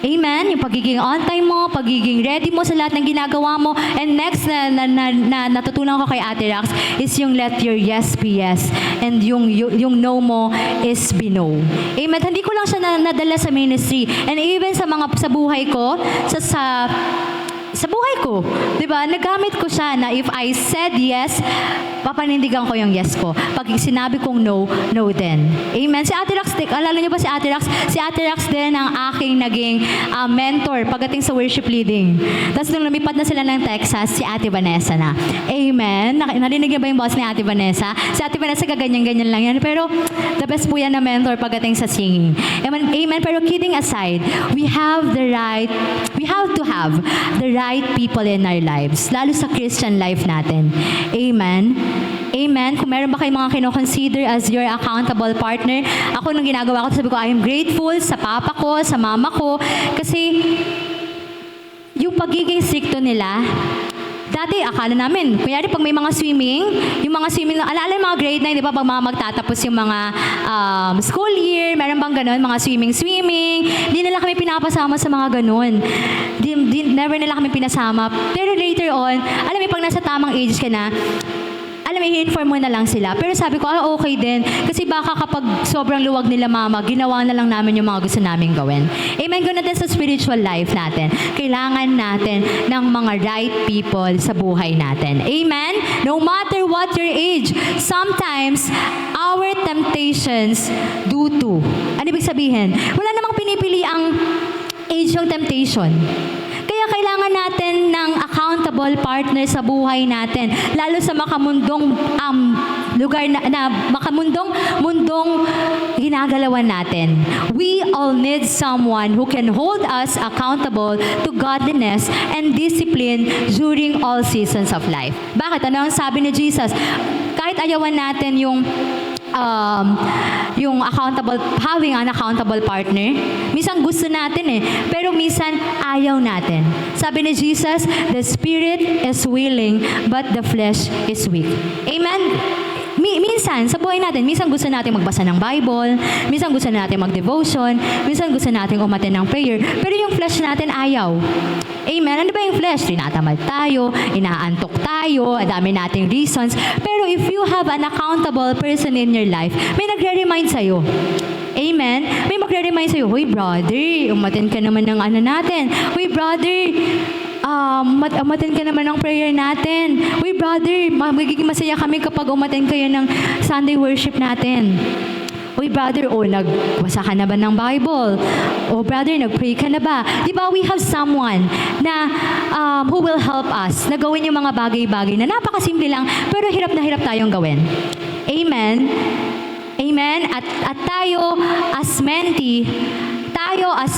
Amen? Yung pagiging on time mo, pagiging ready mo sa lahat ng ginagawa mo. And next na natutunan ko kay Ate Rax is yung let your yes be yes and yung no mo is be no. Amen? Hindi ko lang siya nadala sa ministry. And even sa buhay ko, sa buhay ko, di ba? Nagamit ko siya na if I said yes, papanindigan ko yung yes ko. Pag sinabi kong no, no din. Amen. Si Ate Rax, alala niyo ba si Ate Rax? Si Ate Rax din ang aking naging mentor pagdating sa worship leading. Tapos nung lumipad na sila ng Texas, si Ate Vanessa na. Amen. Narinig niyo ba yung boss ni Ate Vanessa? Si Ate Vanessa kaganyan-ganyan lang yan. Pero the best po yan na mentor pagdating sa singing. Amen. Amen. Pero kidding aside, we have to have the right people in our lives, lalo sa Christian life natin. Amen? Amen? Kung meron ba kayong mga kino-consider as your accountable partner, ako nung ginagawa ko, sabi ko, I am grateful sa papa ko, sa mama ko, kasi yung pagiging stricto nila, dati, akala namin, kunyari pag may mga swimming, yung mga swimming, alala yung mga grade 9, di ba, pag mga magtatapos yung mga school year, meron bang ganun, mga swimming, di nila kami pinapasama sa mga ganun. Never nila kami pinasama. Pero later on, alam mo, pag nasa tamang age ka na, alam mo, i-inform mo na lang sila. Pero sabi ko, okay din. Kasi baka kapag sobrang luwag nila mama, ginawa na lang namin yung mga gusto namin gawin. Amen. Ganoon din sa spiritual life natin. Kailangan natin ng mga right people sa buhay natin. Amen. No matter what your age, sometimes our temptations do too. Ano ibig sabihin? Wala namang pinipili ang age yung temptation. Kaya kailangan natin ng accountable partner sa buhay natin, lalo sa makamundong lugar na mundong ginagalawan natin. We all need someone who can hold us accountable to godliness and discipline during all seasons of life. Bakit? Ano ang sabi ni Jesus? Kahit ayawan natin yung having an accountable partner, minsan gusto natin pero minsan ayaw natin. Sabi ni Jesus, the spirit is willing, but the flesh is weak. Amen? minsan, sa buhay natin, minsan gusto natin magbasa ng Bible, minsan gusto natin mag-devotion, minsan gusto natin umattend ng prayer, pero yung flesh natin ayaw. Amen? Ano ba yung flesh? Tinatamad tayo, inaantok tayo, ang dami nating reasons. Pero if you have an accountable person in your life, may nagre-remind sa'yo. Amen? May magre-remind sa'yo, "Hoy brother, umattend ka naman ng ano natin. Hoy brother, umattend ka naman ng prayer natin. Uy, brother, magiging masaya kami kapag umattend kayo ng Sunday worship natin. Uy, brother, nagbasa ka na ba ng Bible? O, brother, nag-pray ka na ba?" Di ba, we have someone na who will help us na gawin yung mga bagay-bagay na napakasimple lang, pero hirap na hirap tayong gawin. Amen? Amen? At tayo as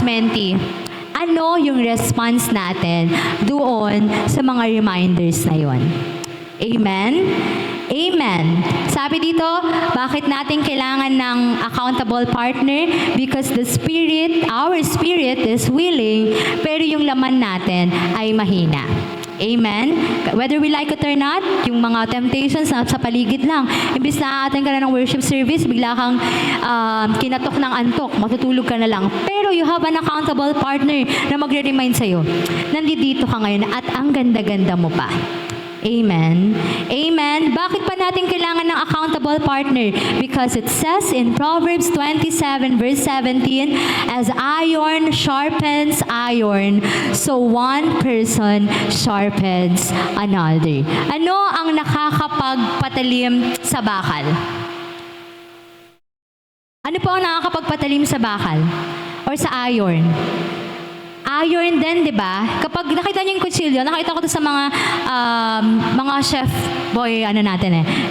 mentee, ano yung response natin doon sa mga reminders na yon? Amen? Amen. Sabi dito, bakit natin kailangan ng accountable partner? Because our spirit is willing, pero yung laman natin ay mahina. Amen? Whether we like it or not, yung mga temptations na sa paligid lang. Imbis na aatin ka na ng worship service, bigla kang kinatok ng antok, matutulog ka na lang. Pero you have an accountable partner na magre-remind sa'yo. Nandito ka ngayon at ang ganda-ganda mo pa. Amen? Amen? Bakit pa natin kailangan ng accountable partner? Because it says in Proverbs 27 verse 17, "As iron sharpens iron, so one person sharpens another." Ano ang nakakapagpatalim sa bakal? Ano po ang nakakapagpatalim sa bakal? Or sa iron? Iron din, di ba? Kapag nakita niyo yung kutsilyo, nakita ko to sa mga chef boy,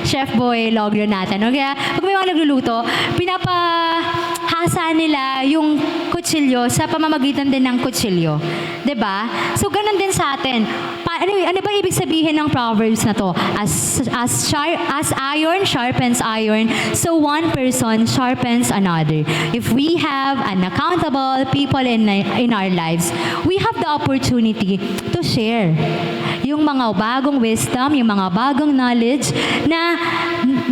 chef boy logger natin. No? Kaya, pag may mga nagluluto, pinapahasa nila yung kutsilyo sa pamamagitan din ng kutsilyo. Di ba? So, ganun din sa atin. Ano ba ibig sabihin ng Proverbs na to? As iron sharpens iron, so one person sharpens another. If we have an accountable people in our lives, we have the opportunity to share yung mga bagong wisdom, yung mga bagong knowledge na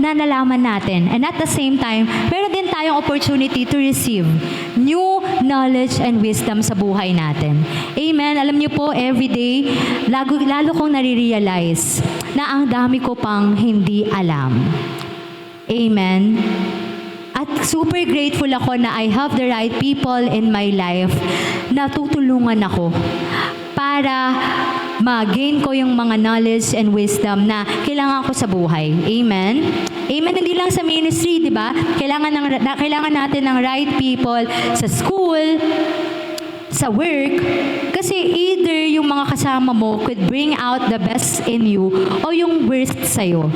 nalaman natin. And at the same time, meron din tayong opportunity to receive new knowledge and wisdom sa buhay natin. Amen. Alam niyo po, everyday, lalo kong nare-realize na ang dami ko pang hindi alam. Amen. At super grateful ako na I have the right people in my life na tutulungan ako para ma-gain ko yung mga knowledge and wisdom na kailangan ko sa buhay. Amen? Amen. Hindi lang sa ministry, di ba? Kailangan natin ng right people sa school, sa work, kasi either yung mga kasama mo could bring out the best in you o yung worst sa'yo.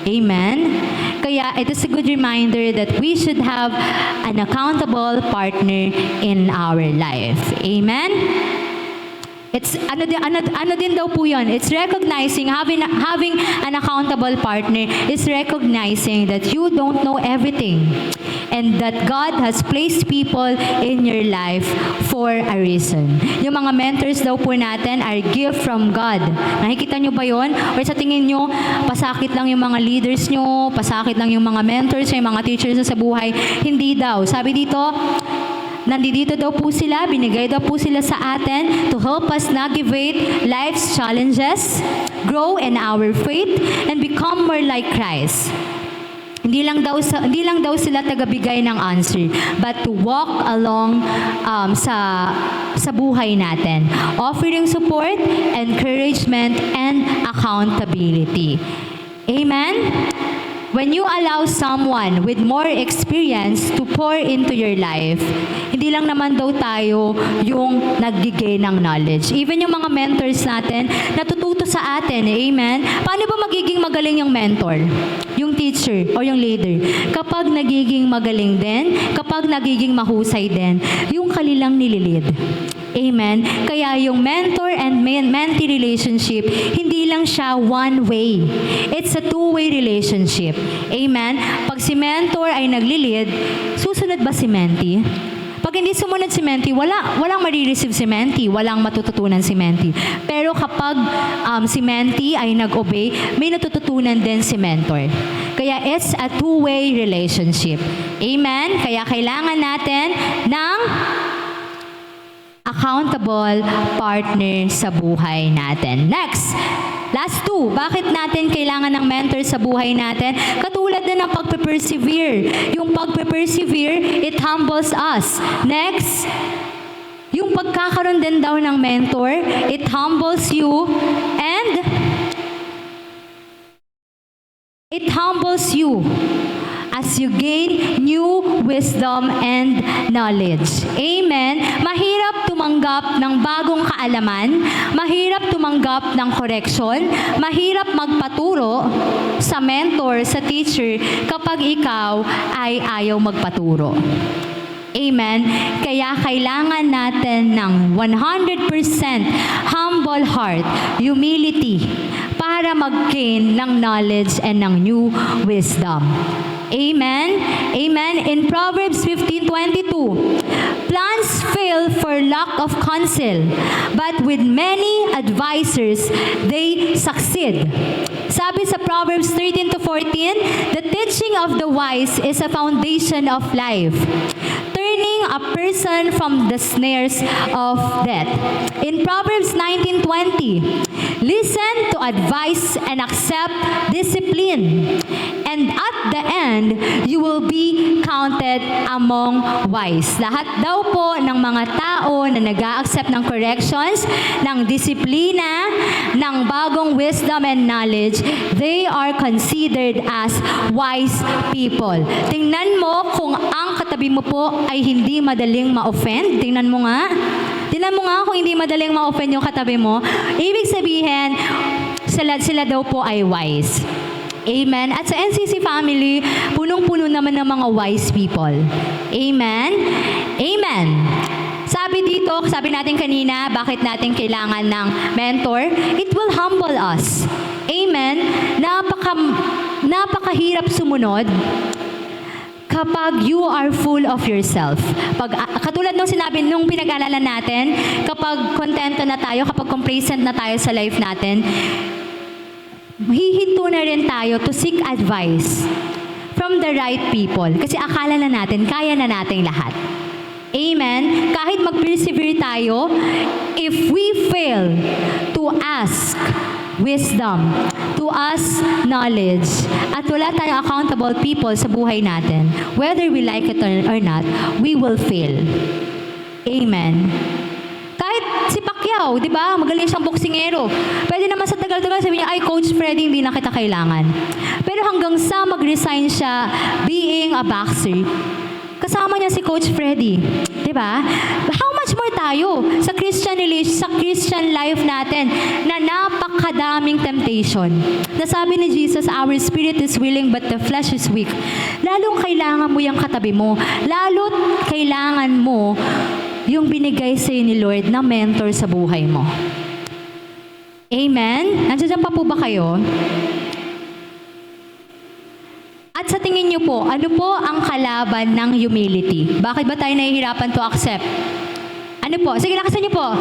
Amen? Kaya it is a good reminder that we should have an accountable partner in our life. Amen? It's ano din daw po 'yon. It's recognizing having an accountable partner is recognizing that you don't know everything and that God has placed people in your life for a reason. Yung mga mentors daw po natin are gift from God. Nakikita nyo ba 'yon? Or sa tingin nyo, pasakit lang yung mga leaders nyo, pasakit lang yung mga mentors, yung mga teachers sa buhay? Hindi daw. Sabi dito, nandito daw po sila, binigay daw po sila sa atin to help us navigate life's challenges, grow in our faith, and become more like Christ. Hindi lang daw sila tagabigay ng answer, but to walk along sa buhay natin, offering support, encouragement, and accountability. Amen? When you allow someone with more experience to pour into your life, hindi lang naman daw tayo yung nag-gain ng knowledge. Even yung mga mentors natin, natututo sa atin. Amen? Paano ba magiging magaling yung mentor? Yung teacher o yung leader? Kapag nagiging magaling din, kapag nagiging mahusay din, yung kanilang nililid. Amen? Kaya yung mentor and mentee relationship, hindi lang siya one way. It's a two-way relationship. Amen? Pag si mentor ay naglilid, susunod ba si mentee? Pag hindi sumunod si mentee, walang marireceive si mentee, walang matututunan si mentee. Pero kapag si mentee ay nag-obey, may natututunan din si mentor. Kaya it's a two-way relationship. Amen? Kaya kailangan natin ng accountable partner sa buhay natin. Next, last two, bakit natin kailangan ng mentor sa buhay natin? Katulad na ng pagpe-persevere. Yung pagpe-persevere, it humbles us. Next, yung pagkakaroon din daw ng mentor, it humbles you and it humbles you as you gain new wisdom and knowledge. Amen? Mahirap tumanggap ng bagong kaalaman, mahirap tumanggap ng correction, mahirap magpaturo sa mentor, sa teacher, kapag ikaw ay ayaw magpaturo. Amen? Kaya kailangan natin ng 100% humble heart, humility, para mag-gain ng knowledge and ng new wisdom. Amen? Amen? In Proverbs 15:22, plans fail for lack of counsel, but with many advisors, they succeed. Sabi sa Proverbs 13-14, the teaching of the wise is a foundation of life, turning a person from the snares of death. In Proverbs 19:20, listen to advice and accept discipline, and at the end, you will be counted among wise. Lahat daw po ng mga tao na nag-a-accept ng corrections, ng disiplina, ng bagong wisdom and knowledge, they are considered as wise people. Tingnan mo kung ang katabi mo po ay hindi madaling ma-offend. Tingnan mo nga. Tingnan mo nga kung hindi madaling ma-offend yung katabi mo. Ibig sabihin, sila daw po ay wise. Amen. At sa NCC family, punong-puno naman ng mga wise people. Amen. Amen. Sabi natin kanina, bakit natin kailangan ng mentor? It will humble us. Amen. Napakahirap sumunod kapag you are full of yourself. Katulad nung sinabi, nung pinag-alalan natin, kapag kontento na tayo, kapag complacent na tayo sa life natin, hihinto na rin tayo to seek advice from the right people. Kasi akala na natin, kaya na nating lahat. Amen? Kahit mag-persevere tayo, if we fail to ask wisdom, to ask knowledge, at wala tayong accountable people sa buhay natin, whether we like it or not, we will fail. Amen? Kahit si Pacquiao, di ba? Magaling siyang boksingero. Pwede naman sa tagal-tagal sabi niya, ay, Coach Freddy, hindi na kita kailangan. Pero hanggang sa mag-resign siya being a boxer, kasama niya si Coach Freddy. Di ba? How much more tayo sa Christian relation, sa Christian life natin na napakadaming temptation. Nasabi ni Jesus, our spirit is willing but the flesh is weak. Lalong kailangan mo yung katabi mo. Lalo't kailangan mo yung binigay sa'yo ni Lord na mentor sa buhay mo. Amen? Nandiyan pa po ba kayo? At sa tingin niyo po, ano po ang kalaban ng humility? Bakit ba tayo nahihirapan to accept? Ano po? Sige, lakasan niyo po.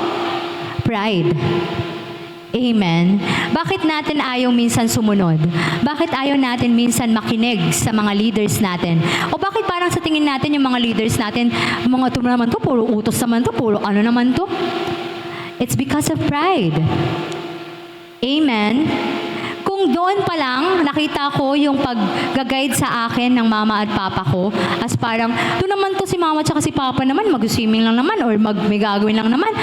Pride. Amen. Bakit natin ayaw minsan sumunod? Bakit ayaw natin minsan makinig sa mga leaders natin? O bakit parang sa tingin natin yung mga leaders natin, mga ito naman to, puro utos naman to, puro ano naman to? It's because of pride. Amen. Kung doon pa lang, nakita ko yung pag-guide sa akin ng mama at papa ko, as parang, doon naman to si mama at si papa naman, mag-swimming lang naman, or may gagawin lang naman.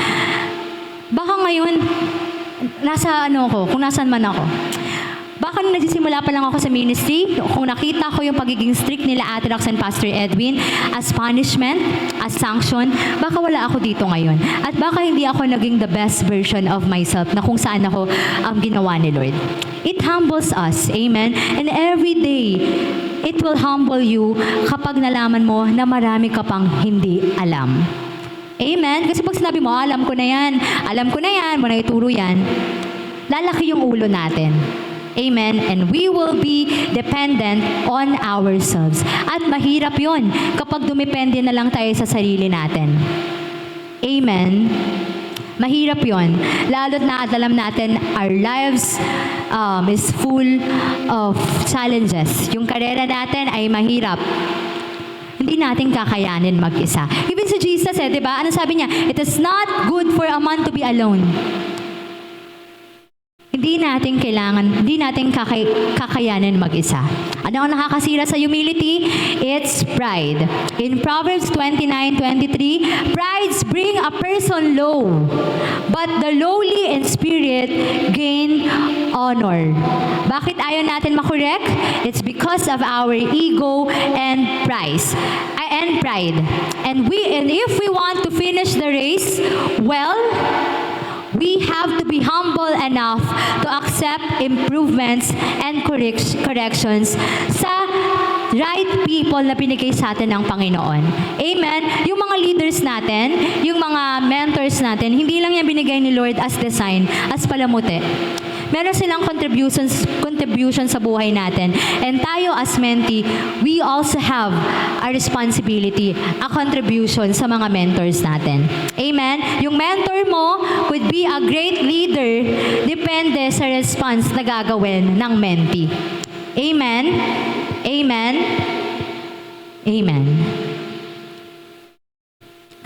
Baka ngayon, nasa ano ko, kung nasan man ako. Baka nung nagsisimula pa lang ako sa ministry, kung nakita ko yung pagiging strict nila Ate Rox and Pastor Edwin as punishment, as sanction, baka wala ako dito ngayon. At baka hindi ako naging the best version of myself na kung saan ako ang ginawa ni Lord. It humbles us, amen? And every day, it will humble you kapag nalaman mo na marami ka pang hindi alam. Amen? Kasi pag sinabi mo, alam ko na yan, mo na ituro yan, lalaki yung ulo natin. Amen? And we will be dependent on ourselves. At mahirap yon kapag dumepende na lang tayo sa sarili natin. Amen? Mahirap yon. Lalo't na at alam natin, our lives is full of challenges. Yung karera natin ay mahirap. Hindi natin kakayanin mag-isa. Even si Jesus, di ba? Ano sabi niya? It is not good for a man to be alone. Hindi natin kakayanin mag-isa. Ano ang nakakasira sa humility? It's pride. In Proverbs 29:23, prides bring a person low, but the lowly in spirit gain honor. Bakit ayaw natin makorek? It's because of our ego and pride. And if we want to finish the race, well, we have to be humble enough to accept improvements and corrections sa right people na binigay sa atin ng Panginoon. Amen? Yung mga leaders natin, yung mga mentors natin, hindi lang yan binigay ni Lord as design, as palamuti. Meron silang contribution sa buhay natin. And tayo as mentee, we also have a responsibility, a contribution sa mga mentors natin. Amen? Yung mentor mo could be a great leader, depende sa response na gagawin ng mentee. Amen? Amen? Amen.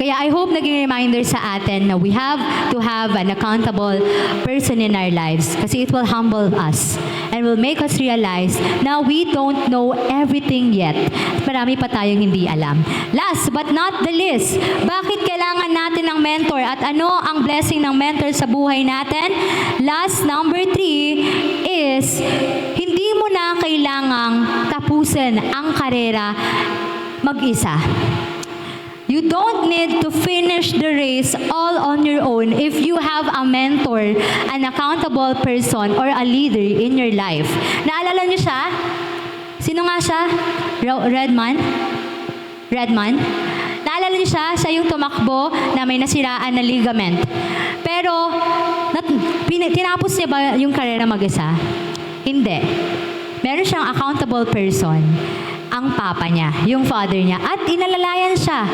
Kaya I hope naging reminder sa atin na we have to have an accountable person in our lives kasi it will humble us and will make us realize na we don't know everything yet. Marami pa tayong hindi alam. Last but not the least, bakit kailangan natin ng mentor at ano ang blessing ng mentor sa buhay natin? Last, number 3 is hindi mo na kailangang tapusin ang karera mag-isa. You don't need to finish the race all on your own if you have a mentor, an accountable person, or a leader in your life. Naalala niyo siya? Sino nga siya? Redman? Naalala niyo siya? Siya yung tumakbo na may nasiraan na ligament. Pero, tinapos niya ba yung karera mag-isa? Hindi. Meron siyang accountable person. Ang papa niya, yung father niya, at inalalayan siya.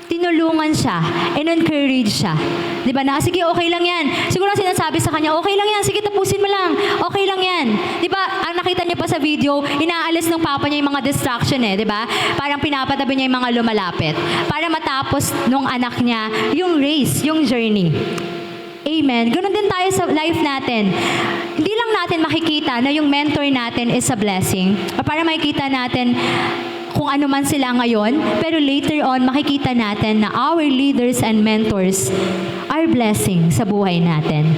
Tinulungan siya, and-encourage siya. Di ba na, sige, okay lang yan. Siguro sinasabi sa kanya, okay lang yan, sige, tapusin mo lang. Okay lang yan. Di ba, ang nakita niya pa sa video, inaalis ng papa niya yung mga distraction di ba? Parang pinapatabi niya yung mga lumalapit. Para matapos nung anak niya, yung race, yung journey. Amen. Ganun din tayo sa life natin. Hindi lang natin makikita na yung mentor natin is a blessing. O para makikita natin kung ano man sila ngayon, pero later on, makikita natin na our leaders and mentors are blessing sa buhay natin.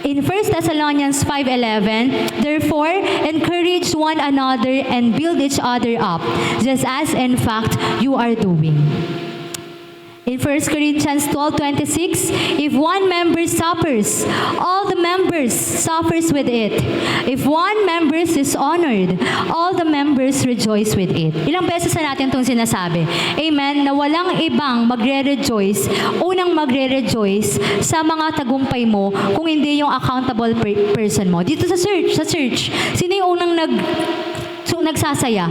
In 1 Thessalonians 5:11, therefore, encourage one another and build each other up, just as in fact you are doing. In 1 Corinthians 12:26, if one member suffers, all the members suffers with it. If one member is honored, all the members rejoice with it. Ilang beses na natin itong sinasabi. Amen? Na walang ibang magre-rejoice, unang magre-rejoice sa mga tagumpay mo kung hindi yung accountable person mo. Dito sa church, sino yung unang nagsasaya?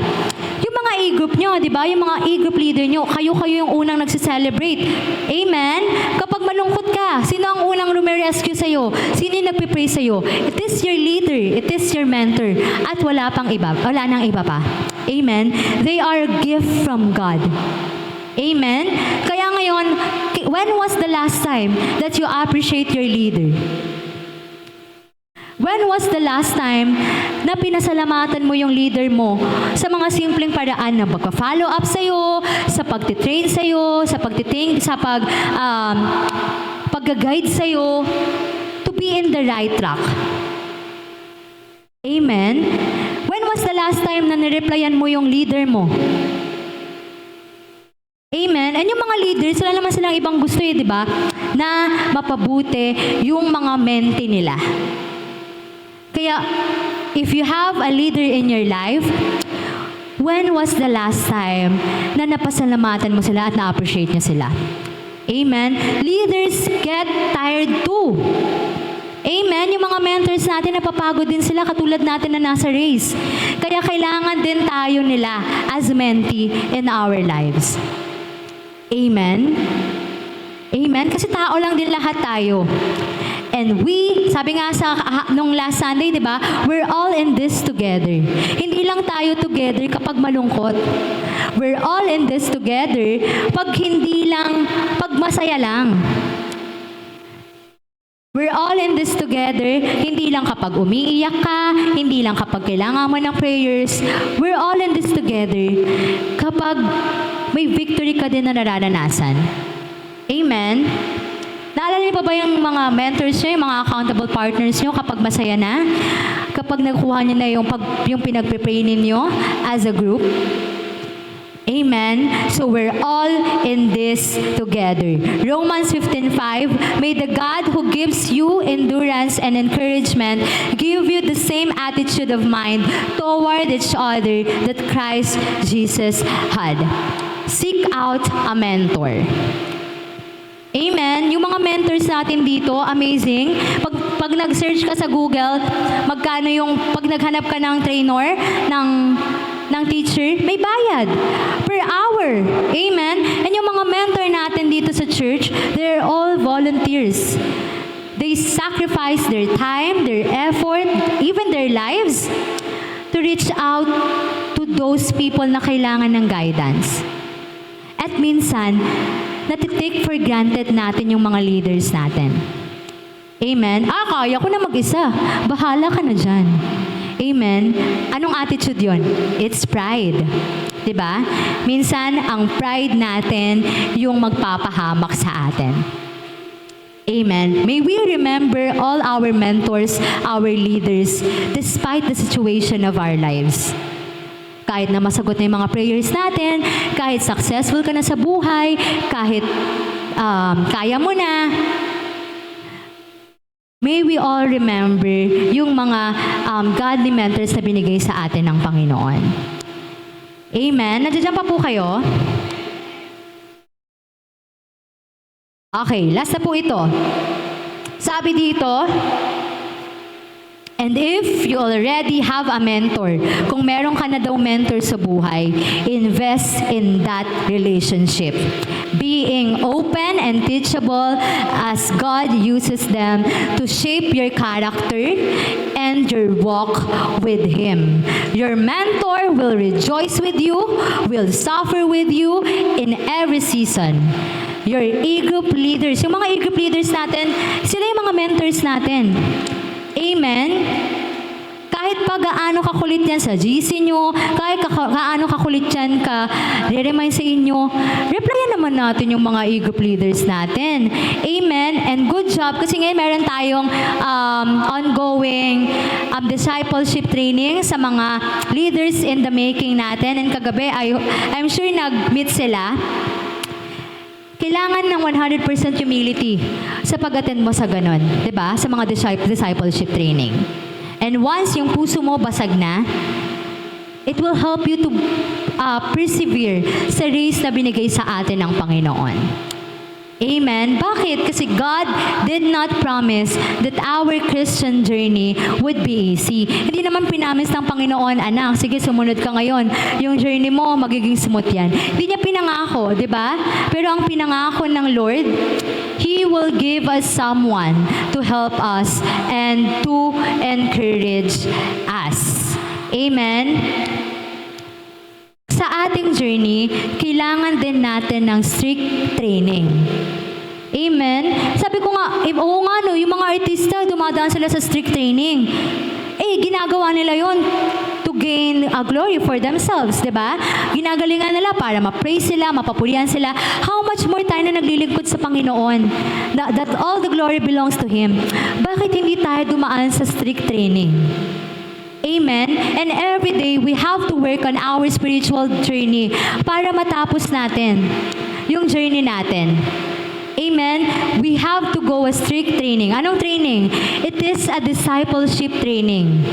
Yung mga e-group nyo, di ba? Yung mga e-group leader nyo, kayo yung unang nagsiselebrate. Amen? Kapag malungkot ka, sino ang unang rumirescue sa'yo? Sino yung nagpipray sa'yo? It is your leader. It is your mentor. At wala nang iba pa. Amen? They are a gift from God. Amen? Kaya ngayon, when was the last time that you appreciate your leader? When was the last time na pinasalamatan mo yung leader mo sa mga simpleng paraan na pagpa-follow up sa'yo, sa pagtitrain sa'yo, sa pag-guide sa'yo, to be in the right track? Amen? When was the last time na nireplyan mo yung leader mo? Amen? And yung mga leaders, wala naman silang ibang gusto di ba? Na mapabuti yung mga mentee nila. Kaya, if you have a leader in your life, when was the last time na napasalamatan mo sila at na-appreciate niya sila? Amen? Leaders get tired too. Amen? Yung mga mentors natin, napapagod din sila katulad natin na nasa race. Kaya kailangan din tayo nila as mentee in our lives. Amen? Amen? Kasi tao lang din lahat tayo. And we, sabi nga sa nung last Sunday, di ba? We're all in this together. Hindi lang tayo together kapag malungkot. We're all in this together pag hindi lang, pag masaya lang. We're all in this together, hindi lang kapag umiiyak ka, hindi lang kapag kailangan mo ng prayers. We're all in this together kapag may victory ka din na nararanasan. Amen? Naalala niyo pa ba yung mga mentors niyo, yung mga accountable partners niyo kapag masaya na? Kapag nakuha niyo na yung pinag-pray ninyo as a group? Amen. So we're all in this together. Romans 15:5, may the God who gives you endurance and encouragement give you the same attitude of mind toward each other that Christ Jesus had. Seek out a mentor. Amen. Yung mga mentors natin dito, amazing. Pag nag-search ka sa Google, magkano yung, pag naghanap ka ng trainer, ng teacher, may bayad per hour. Amen? And yung mga mentor natin dito sa church, they're all volunteers. They sacrifice their time, their effort, even their lives to reach out to those people na kailangan ng guidance. At minsan, natitake for granted natin yung mga leaders natin. Amen? Kaya ko na mag-isa. Bahala ka na dyan. Amen? Anong attitude yon? It's pride. Diba? Minsan, ang pride natin yung magpapahamak sa atin. Amen. May we remember all our mentors, our leaders, despite the situation of our lives. Kahit na masagot na yung mga prayers natin, kahit successful ka na sa buhay, kahit kaya mo na, may we all remember yung mga godly mentors na binigay sa atin ng Panginoon. Amen? Nandiyan pa po kayo? Okay, last na po ito. Sabi dito, and if you already have a mentor, kung meron ka na daw mentor sa buhay, invest in that relationship. Being open and teachable as God uses them to shape your character and your walk with Him. Your mentor will rejoice with you, will suffer with you in every season. Your e-group leaders, yung mga e-group leaders natin, sila yung mga mentors natin. Amen? Kahit pa gaano kakulit yan sa GC nyo, kahit gaano kakulit yan re-remind sa inyo, replyan naman natin yung mga e-group leaders natin. Amen? And good job, kasi ngayon meron tayong ongoing discipleship training sa mga leaders in the making natin. And kagabi, I'm sure nag-meet sila. Kailangan ng 100% humility sa pag-attend mo sa ganon, 'di ba? Sa mga discipleship training. And once yung puso mo basag na, it will help you to persevere sa race na binigay sa atin ng Panginoon. Amen? Bakit? Kasi God did not promise that our Christian journey would be easy. Hindi naman pinamis ng Panginoon, anak, sige, sumunod ka ngayon. Yung journey mo, magiging smooth yan. Hindi niya pinangako, di ba? Pero ang pinangako ng Lord, He will give us someone to help us and to encourage us. Amen? Sa ating journey, kailangan din natin ng strict training. Amen? Sabi ko nga, oo nga no, yung mga artista, dumadaan sila sa strict training. Ginagawa nila yon to gain a glory for themselves, di ba? Ginagalingan nila para ma-praise sila, mapapurihan sila. How much more tayo na naglilingkod sa Panginoon? That all the glory belongs to Him. Bakit hindi tayo dumaan sa strict training? Amen? And every day, we have to work on our spiritual journey para matapos natin yung journey natin. Amen? We have to go a strict training. Anong training? It is a discipleship training.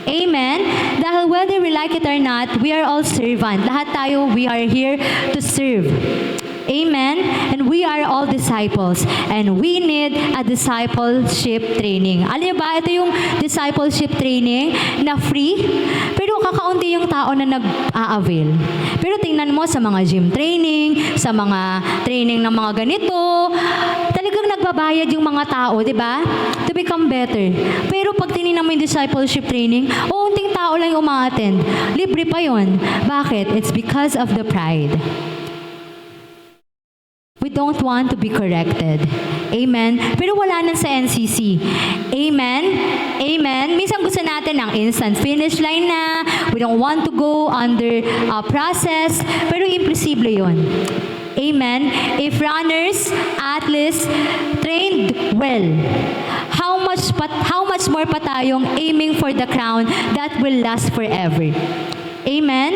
Amen? Dahil whether we like it or not, we are all servant. Lahat tayo, we are here to serve. Amen? And we are all disciples. And we need a discipleship training. Alam niyo ba, ito yung discipleship training na free, pero kakaunti yung tao na nag-a-avail. Pero tingnan mo sa mga gym training, sa mga training ng mga ganito, talagang nagbabayad yung mga tao, di ba? To become better. Pero pag tinignan mo yung discipleship training, unting tao lang yung uma-attend. Libre pa yon. Bakit? It's because of the pride. We don't want to be corrected. Amen? Pero wala nang sa NCC. Amen? Amen? Minsan gusto natin ng instant finish line na. We don't want to go under a process. Pero imposible yon. Amen? If runners, athletes, trained well, how much more pa tayong aiming for the crown that will last forever? Amen?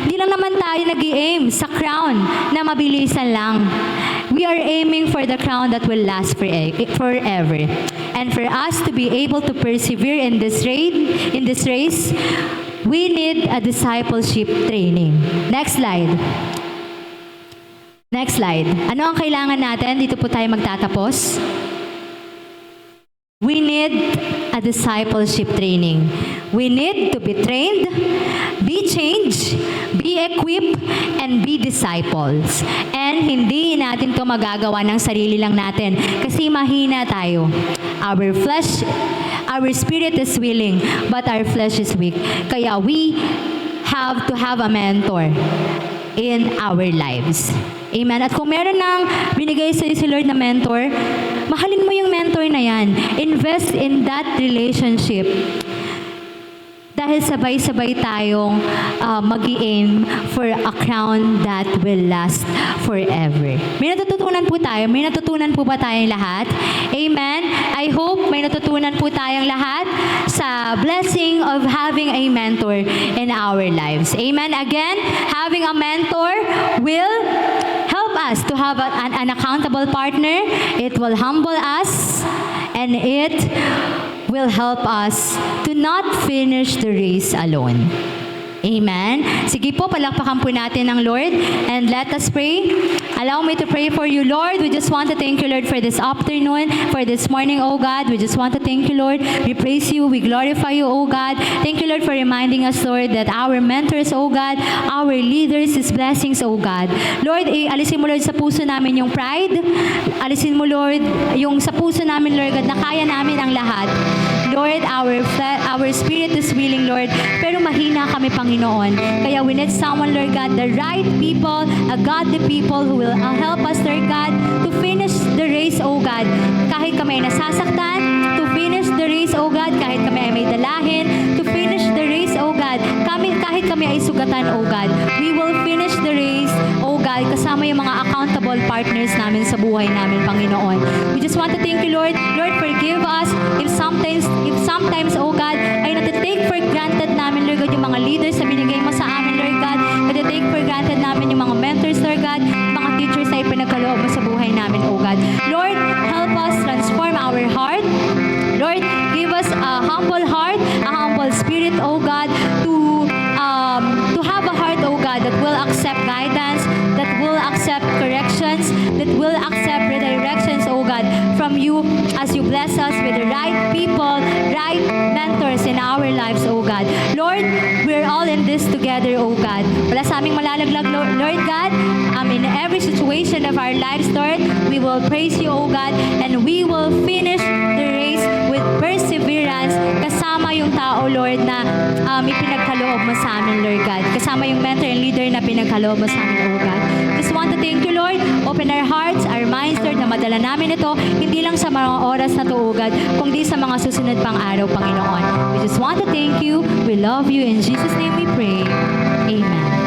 Hindi lang naman tayo nag-i-aim sa crown na mabilisan lang. We are aiming for the crown that will last forever. And for us to be able to persevere in this race, we need a discipleship training. Next slide. Next slide. Ano ang kailangan natin? Dito po tayo magtatapos. We need a discipleship training. We need to be trained, be changed, be equipped, and be disciples. And hindi natin to magagawa ng sarili lang natin kasi mahina tayo. Our spirit is willing, but our flesh is weak. Kaya we have to have a mentor in our lives. Amen. At kung meron nang binigay sa si Lord na mentor, mahalin mo yung mentor na yan. Invest in that relationship. Dahil sabay-sabay tayong mag-i-aim for a crown that will last forever. May natututunan po tayo? May natutunan po ba tayong lahat? Amen? I hope may natutunan po tayong lahat sa blessing of having a mentor in our lives. Amen? Again, having a mentor will help us to have an accountable partner. It will humble us, and it will help us to not finish the race alone. Amen. Sige po, palakpakan po natin ang Lord and let us pray. Allow me to pray for you, Lord. We just want to thank you, Lord, for this afternoon, for this morning, oh God. We just want to thank you, Lord. We praise you. We glorify you, oh God. Thank you, Lord, for reminding us, Lord, that our mentors, oh God, our leaders is blessings, oh God. Lord, alisin mo, Lord, sa puso namin yung pride. Alisin mo, Lord, yung sa puso namin, Lord God, na kaya namin ang lahat. Lord, our spirit is willing, Lord, pero mahina kami, Panginoon. Kaya we need someone, Lord God, the right people, a godly people who will help us, Lord God, to finish the race, oh God. Kahit kami ay nasasaktan, to finish the race, oh God. Kahit kami ay may dalahin, to finish the race, oh God. Kahit kami ay sugatan, oh God. We will finish the race, oh God, kasama yung mga accountable partners namin sa buhay namin, Panginoon. We just want to thank you, Lord. Lord, forgive us if sometimes, oh God, ay natitake for granted namin, Lord God, yung mga leaders na binigay mo sa amin, Lord God. Natitake for granted namin yung mga mentors, Lord God, mga teachers na ipinagkaloob mo sa buhay namin, oh God. Lord, help us transform our heart. Lord, give us a humble heart, a humble spirit, oh God, to have a heart, oh God, that will accept guidance, that will accept corrections, that will accept redirections, oh God, from you as you bless us with the right people, right mentors in our lives, oh God. Lord, we're all in this together, oh God. Wala sa aming malalaglag, Lord God. In every situation of our lives, Lord, we will praise you, oh God, and we will finish the race with perseverance kasama yung tao, Lord, na ipinagkaloob mo sa amin, Lord God. Kasama yung mentor and leader na pinagkaloob mo sa amin, oh God. Just want to thank you, Lord. Open our hearts, our minds, Lord, na madala namin ito, hindi lang sa mga oras na to, oh God, kundi sa mga susunod pang araw, Panginoon. We just want to thank you. We love you. In Jesus' name we pray. Amen.